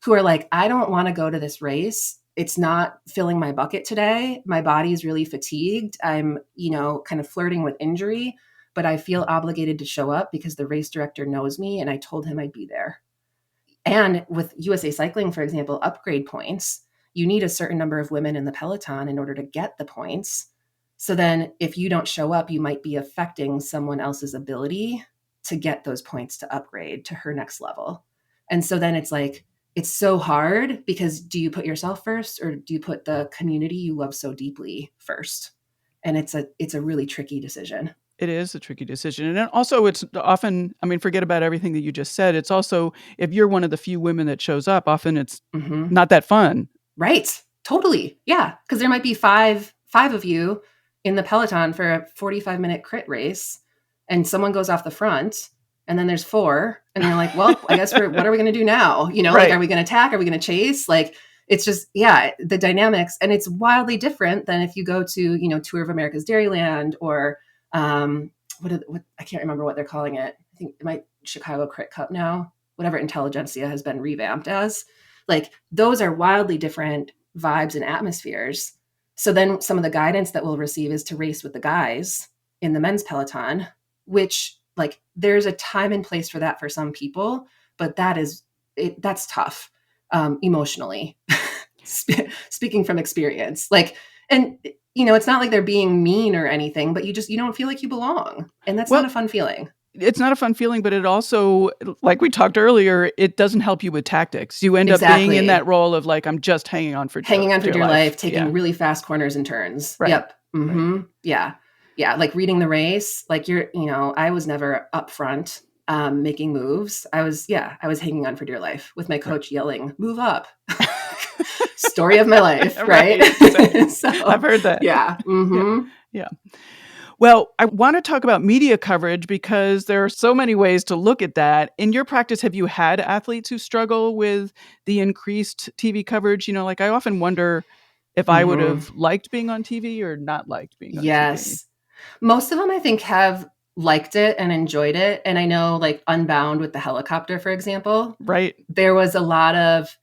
who are like, I don't want to go to this race. It's not filling my bucket today. My body's really fatigued. I'm, kind of flirting with injury, but I feel obligated to show up because the race director knows me and I told him I'd be there. And with USA Cycling, for example, upgrade points, you need a certain number of women in the peloton in order to get the points. So then if you don't show up, you might be affecting someone else's ability to get those points to upgrade to her next level. And so then it's like, it's so hard because do you put yourself first or do you put the community you love so deeply first? And it's a really tricky decision. It is a tricky decision. And then also it's often, forget about everything that you just said. It's also, if you're one of the few women that shows up, often it's not that fun. Right. Totally. Yeah. Because there might be five of you in the peloton for a 45-minute crit race and someone goes off the front and then there's 4 and they're like, well, I guess what are we going to do now? Right. Like, are we going to attack? Are we going to chase? Like, it's just, the dynamics. And it's wildly different than if you go to, Tour of America's Dairyland or what I can't remember what they're calling it. I think it might Chicago Crit Cup now, whatever Intelligentsia has been revamped as. Like those are wildly different vibes and atmospheres. So then some of the guidance that we'll receive is to race with the guys in the men's peloton, which like there's a time and place for that for some people, but that's tough emotionally, speaking from experience. Like, and it's not like they're being mean or anything, but you don't feel like you belong. And that's not a fun feeling. It's not a fun feeling, but it also, like we talked earlier, it doesn't help you with tactics. You end up being in that role of like, I'm just hanging on for dear life, taking really fast corners and turns. Right. Yep. Right. Yeah. Yeah. Like reading the race, like I was never up front making moves. I was hanging on for dear life with my coach yelling, move up. Story of my life. Right. So, I've heard that. Yeah. Mm-hmm. Yeah. Well, I want to talk about media coverage because there are so many ways to look at that. In your practice, have you had athletes who struggle with the increased TV coverage? Like I often wonder if I would have liked being on TV or not liked being on TV. Yes. Most of them, I think, have liked it and enjoyed it. And I know like Unbound with the helicopter, for example. Right. There was a lot of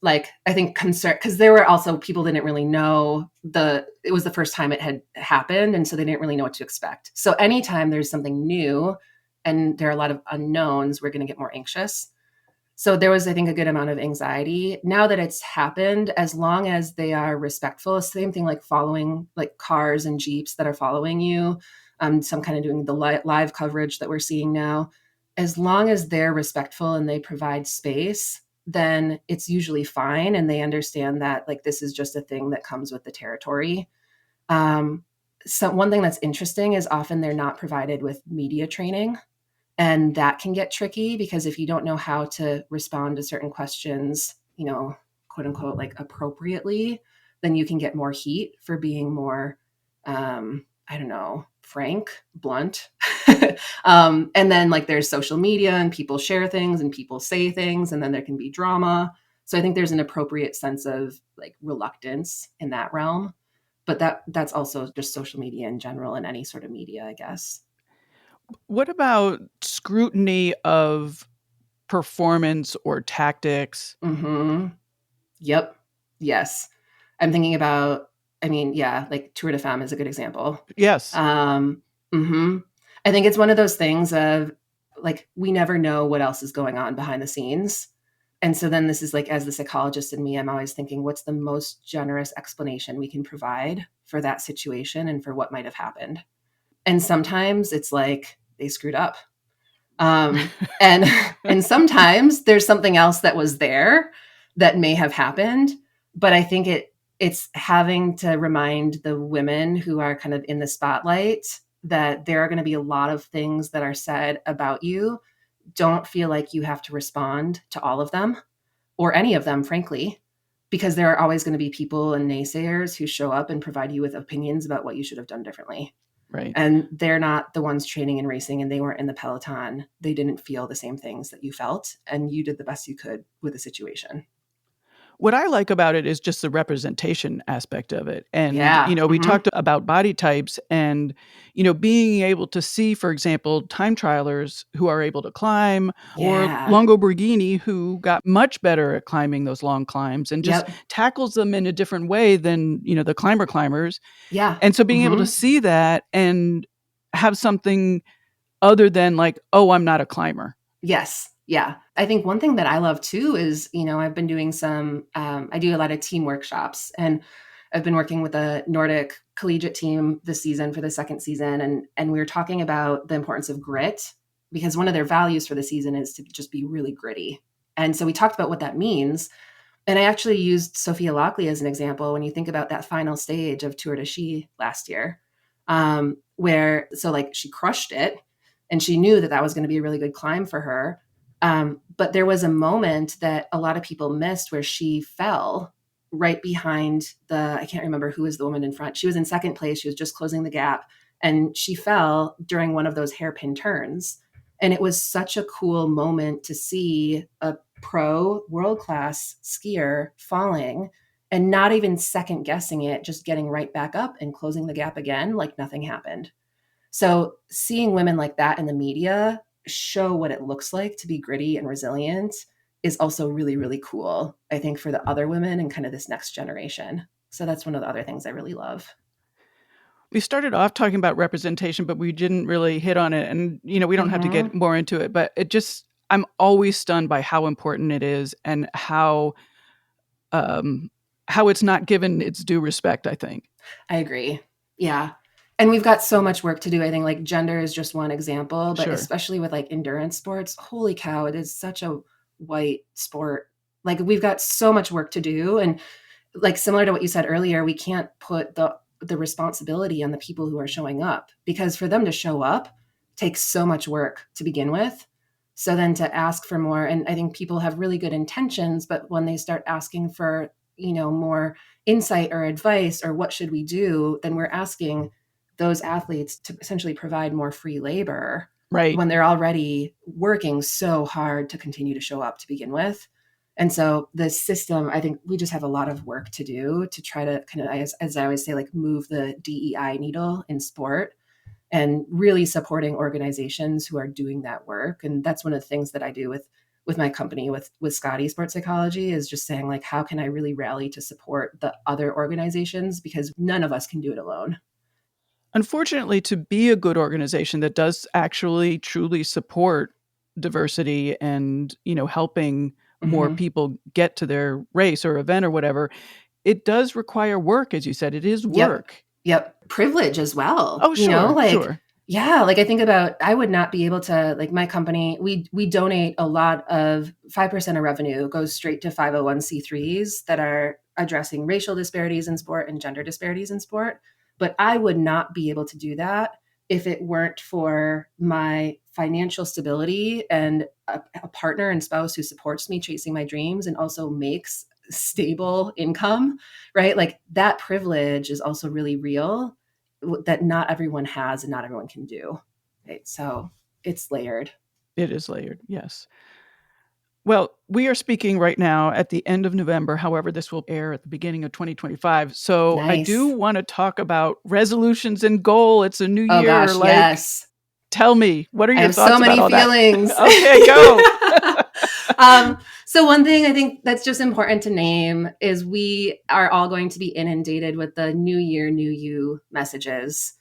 like, I think concern, because there were also people didn't really know it was the first time it had happened. And so they didn't really know what to expect. So anytime there's something new and there are a lot of unknowns, we're going to get more anxious. So there was, I think, a good amount of anxiety. Now that it's happened, as long as they are respectful, same thing like following like cars and Jeeps that are following you, some kind of doing the live coverage that we're seeing now, as long as they're respectful and they provide space, then it's usually fine. And they understand that like, this is just a thing that comes with the territory. So one thing that's interesting is often they're not provided with media training. And that can get tricky because if you don't know how to respond to certain questions, quote unquote, like appropriately, then you can get more heat for being more, frank, blunt. And then like there's social media and people share things and people say things, and then there can be drama. So I think there's an appropriate sense of like reluctance in that realm. But that's also just social media in general and any sort of media, I guess. What about scrutiny of performance or tactics? Mm-hmm. Yep. Yes. I'm thinking about, I mean, yeah, like Tour de Femme is a good example. Yes. Mhm. I think it's one of those things of like, we never know what else is going on behind the scenes. And so then this is like, as the psychologist in me, I'm always thinking, what's the most generous explanation we can provide for that situation and for what might have happened? And sometimes it's like they screwed up. Um, and and sometimes there's something else that was there that may have happened. But I think it's having to remind the women who are kind of in the spotlight that there are going to be a lot of things that are said about you. Don't feel like you have to respond to all of them or any of them, frankly, because there are always going to be people and naysayers who show up and provide you with opinions about what you should have done differently. Right. And they're not the ones training and racing, and they weren't in the peloton. They didn't feel the same things that you felt, and you did the best you could with the situation. What I like about it is just the representation aspect of it. And, Yeah. we Mm-hmm. talked about body types and, being able to see, for example, time trialers who are able to climb, or Yeah. Longoborghini who got much better at climbing those long climbs and just Yep. tackles them in a different way than, the climbers. Yeah. And so being able to Mm-hmm. see that and have something other than like, oh, I'm not a climber. Yes. Yeah. I think one thing that I love too is, I've been doing I do a lot of team workshops, and I've been working with a Nordic collegiate team this season for the second season. And we were talking about the importance of grit, because one of their values for the season is to just be really gritty. And so we talked about what that means. And I actually used Sophia Lockley as an example when you think about that final stage of Tour de Ski last year, where, so like she crushed it and she knew that that was going to be a really good climb for her. But there was a moment that a lot of people missed where she fell right behind I can't remember who was the woman in front. She was in second place. She was just closing the gap, and she fell during one of those hairpin turns. And it was such a cool moment to see a pro world-class skier falling and not even second guessing it, just getting right back up and closing the gap again like nothing happened. So seeing women like that in the media show what it looks like to be gritty and resilient is also really, really cool, I think, for the other women and kind of this next generation. So that's one of the other things I really love. We started off talking about representation, but we didn't really hit on it. And, we don't have to get more into it, but I'm always stunned by how important it is and how it's not given its due respect, I think. I agree. Yeah. And we've got so much work to do. I think like gender is just one example, but Sure. especially with like endurance sports, holy cow, it is such a white sport. Like we've got so much work to do. And like similar to what you said earlier, we can't put the responsibility on the people who are showing up, because for them to show up takes so much work to begin with. So then to ask for more, and I think people have really good intentions, but when they start asking for, more insight or advice or what should we do, then we're asking those athletes to essentially provide more free labor, right, when they're already working so hard to continue to show up to begin with. And so the system, I think we just have a lot of work to do to try to kind of, as I always say, like move the DEI needle in sport and really supporting organizations who are doing that work. And that's one of the things that I do with my company, with Scotty Sports Psychology, is just saying like, how can I really rally to support the other organizations? Because none of us can do it alone. Unfortunately, to be a good organization that does actually truly support diversity and, helping more people get to their race or event or whatever, it does require work, as you said. It is work. Yep. Privilege as well. Oh, sure, sure. Yeah, like I think about, I would not be able to, like my company, we donate a lot of 5% of revenue goes straight to 501c3s that are addressing racial disparities in sport and gender disparities in sport. But I would not be able to do that if it weren't for my financial stability and a partner and spouse who supports me chasing my dreams and also makes stable income, right? Like that privilege is also really real. that not everyone has and not everyone can do. Right? So it's layered. It is layered, yes. Well, we are speaking right now at the end of November. However, this will air at the beginning of 2025. So I do Nice. want to talk about resolutions and goal. It's a new Oh year. gosh, yes. Tell me, what are I your have thoughts so about many all that? feelings. Okay, go. So one thing I think that's just important to name is we are all going to be inundated with the new year, new you messages.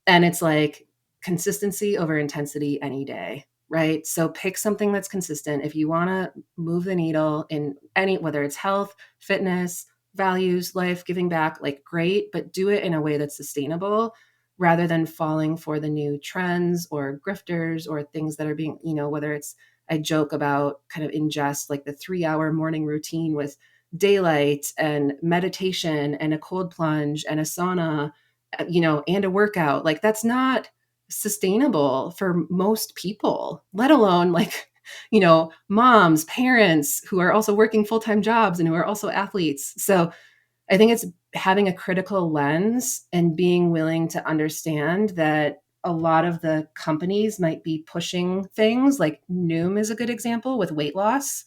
And it's like consistency over intensity any day, right? So pick something that's consistent. If you want to move the needle in any, whether it's health, fitness, values, life, giving back, like great, but do it in a way that's sustainable rather than falling for the new trends or grifters or things that are being, whether it's, I joke about kind of ingest, like the 3-hour morning routine with daylight and meditation and a cold plunge and a sauna, and a workout. Like that's not sustainable for most people, let alone like, moms, parents who are also working full-time jobs and who are also athletes. So I think it's having a critical lens and being willing to understand that a lot of the companies might be pushing things like Noom is a good example with weight loss.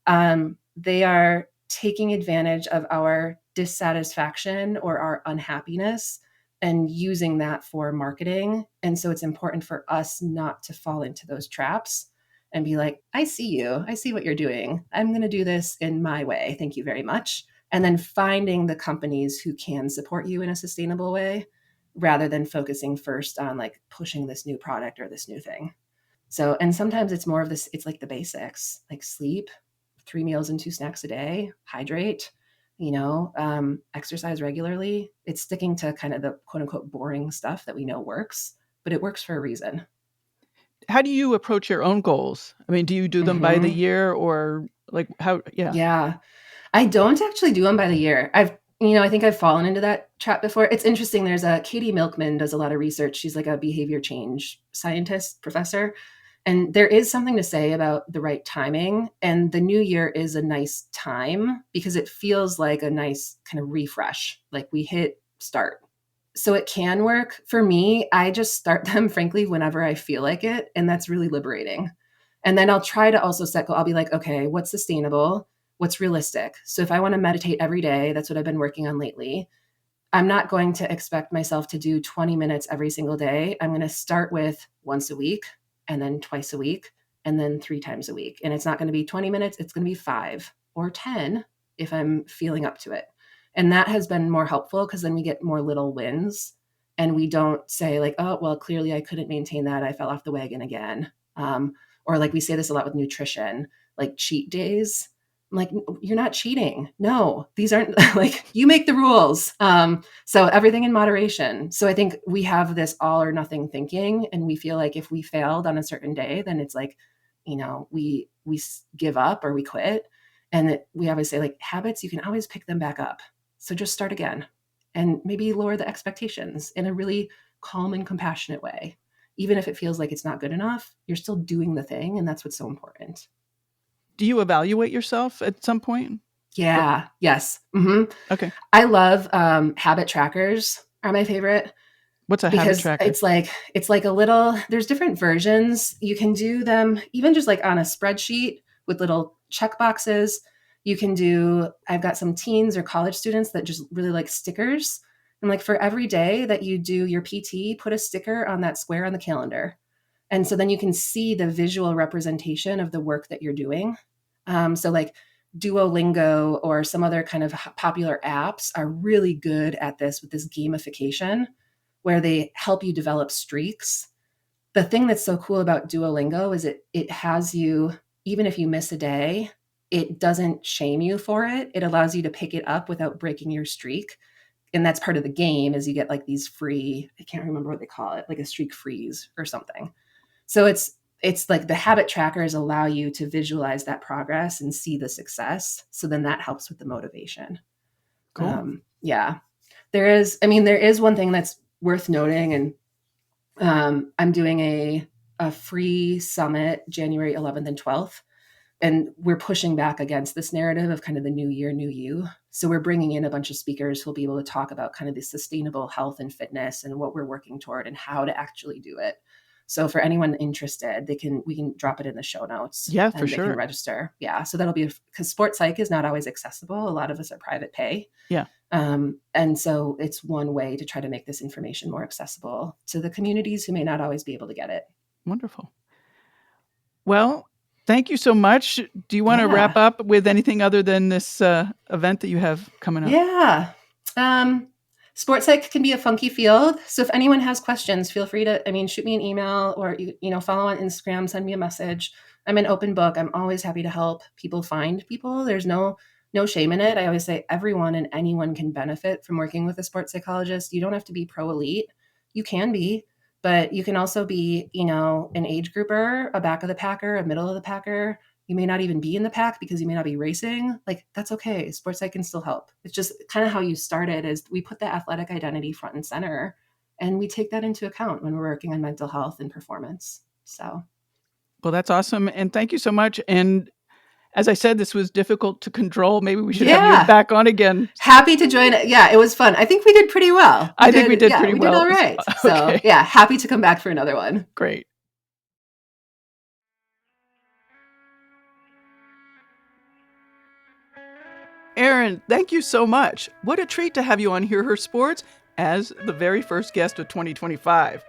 They are taking advantage of our dissatisfaction or our unhappiness and using that for marketing. And so it's important for us not to fall into those traps and be like, I see you. I see what you're doing. I'm going to do this in my way. Thank you very much. And then finding the companies who can support you in a sustainable way rather than focusing first on like pushing this new product or this new thing. So, and sometimes it's more of this, it's like the basics, like sleep, 3 meals and 2 snacks a day, hydrate, exercise regularly. It's sticking to kind of the quote unquote boring stuff that we know works, but it works for a reason. How do you approach your own goals? I mean, do you do them by the year or like how? Yeah. Yeah. I don't actually do them by the year. I think I've fallen into that trap before. It's interesting. There's Katie Milkman does a lot of research. She's like a behavior change scientist, professor. And there is something to say about the right timing. And the new year is a nice time because it feels like a nice kind of refresh, like we hit start. So it can work. For me, I just start them, frankly, whenever I feel like it. And that's really liberating. And then I'll try to also set goal. I'll be like, okay, what's sustainable? What's realistic? So if I want to meditate every day, that's what I've been working on lately. I'm not going to expect myself to do 20 minutes every single day. I'm going to start with once a week and then twice a week and then 3 times a week. And it's not going to be 20 minutes. It's going to be 5 or 10 if I'm feeling up to it. And that has been more helpful because then we get more little wins and we don't say like, oh, well, clearly I couldn't maintain that. I fell off the wagon again. Or like we say this a lot with nutrition, like cheat days. I'm like, you're not cheating. No, these aren't like you make the rules. So everything in moderation. So I think we have this all or nothing thinking, and we feel like if we failed on a certain day, then it's like, we give up or we quit. And we always say like habits, you can always pick them back up. So just start again and maybe lower the expectations in a really calm and compassionate way. Even if it feels like it's not good enough, you're still doing the thing. And that's what's so important. Do you evaluate yourself at some point? Yeah. Yes. Mm-hmm. Okay. I love habit trackers are my favorite. What's a habit tracker? It's like a little, there's different versions. You can do them even just like on a spreadsheet with little check boxes. You can do, I've got some teens or college students that just really like stickers. And like for every day that you do your PT, put a sticker on that square on the calendar. And so then you can see the visual representation of the work that you're doing. So like Duolingo or some other kind of popular apps are really good at this with this gamification where they help you develop streaks. The thing that's so cool about Duolingo is it has you, even if you miss a day, it doesn't shame you for it. It allows you to pick it up without breaking your streak. And that's part of the game is you get like these free, I can't remember what they call it, like a streak freeze or something. So it's like the habit trackers allow you to visualize that progress and see the success. So then that helps with the motivation. Cool. Yeah. There is one thing that's worth noting. And I'm doing a free summit January 11th and 12th And we're pushing back against this narrative of kind of the new year, new you. So we're bringing in a bunch of speakers who'll be able to talk about kind of the sustainable health and fitness and what we're working toward and how to actually do it. So for anyone interested, we can drop it in the show notes. Yeah, for and sure. They can register. Yeah. So that'll be, because sports psych is not always accessible. A lot of us are private pay. Yeah. And so it's one way to try to make this information more accessible to the communities who may not always be able to get it. Wonderful. Well, thank you so much. Do you want to wrap up with anything other than this event that you have coming up? Yeah. Sports psych can be a funky field. So if anyone has questions, feel free to, shoot me an email or, follow on Instagram, send me a message. I'm an open book. I'm always happy to help people find people. There's no shame in it. I always say everyone and anyone can benefit from working with a sports psychologist. You don't have to be pro elite. You can be, but you can also be, an age grouper, a back of the packer, a middle of the packer. You may not even be in the pack because you may not be racing. Like, that's okay. Sports psych can still help. It's just kind of how you started is we put the athletic identity front and center, and we take that into account when we're working on mental health and performance. So. Well, that's awesome. And thank you so much. And as I said, this was difficult to control. Maybe we should have you back on again. Happy to join it. Yeah, it was fun. I think we did pretty well. I think we did pretty well. We did all right. Okay. So happy to come back for another one. Great. Erin, thank you so much. What a treat to have you on Hear Her Sports as the very first guest of 2025.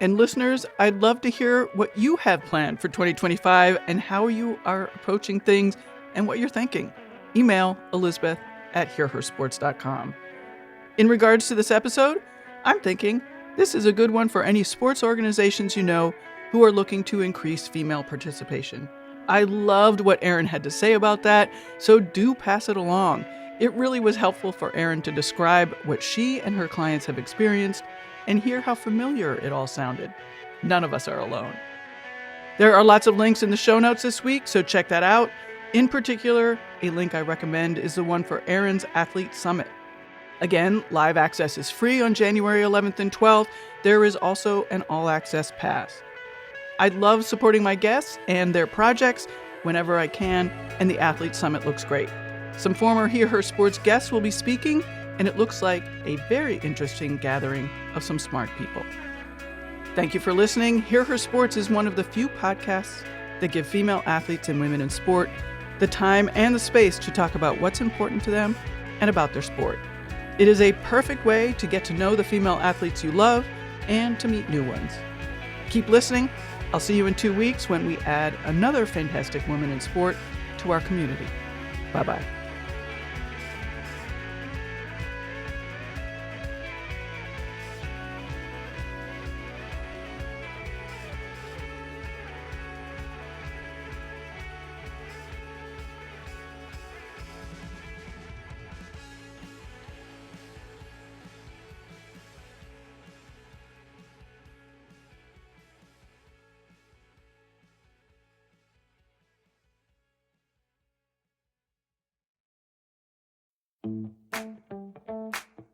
And listeners, I'd love to hear what you have planned for 2025 and how you are approaching things and what you're thinking. Email elizabeth@hearhersports.com. In regards to this episode, I'm thinking this is a good one for any sports organizations you know who are looking to increase female participation. I loved what Erin had to say about that, so do pass it along. It really was helpful for Erin to describe what she and her clients have experienced and hear how familiar it all sounded. None of us are alone. There are lots of links in the show notes this week, so check that out. In particular, a link I recommend is the one for Erin's Athlete Summit. Again, live access is free on January 11th and 12th. There is also an all-access pass. I love supporting my guests and their projects whenever I can, and the Athlete Summit looks great. Some former Hear Her Sports guests will be speaking, and it looks like a very interesting gathering of some smart people. Thank you for listening. Hear Her Sports is one of the few podcasts that give female athletes and women in sport the time and the space to talk about what's important to them and about their sport. It is a perfect way to get to know the female athletes you love and to meet new ones. Keep listening. I'll see you in 2 weeks when we add another fantastic woman in sport to our community. Bye-bye.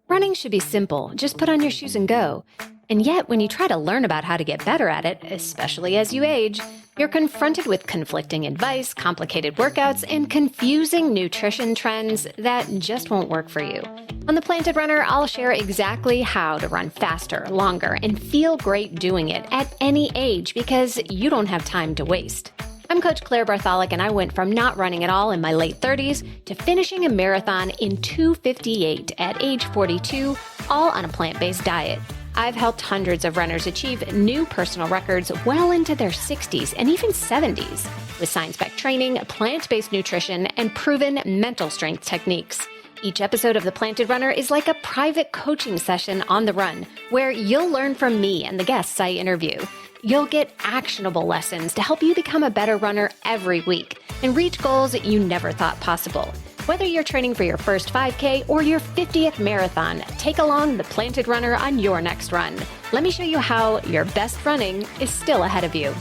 Running should be simple. Just put on your shoes and go. And yet, when you try to learn about how to get better at it, especially as you age, you're confronted with conflicting advice, complicated workouts, and confusing nutrition trends that just won't work for you. On The Planted Runner, I'll share exactly how to run faster, longer, and feel great doing it at any age because you don't have time to waste. I'm Coach Claire Bartholic, and I went from not running at all in my late 30s to finishing a marathon in 2:58 at age 42, all on a plant-based diet. I've helped hundreds of runners achieve new personal records well into their 60s and even 70s with science-backed training, plant-based nutrition, and proven mental strength techniques. Each episode of The Planted Runner is like a private coaching session on the run where you'll learn from me and the guests I interview. You'll get actionable lessons to help you become a better runner every week and reach goals you never thought possible. Whether you're training for your first 5K or your 50th marathon, take along The Planted Runner on your next run. Let me show you how your best running is still ahead of you.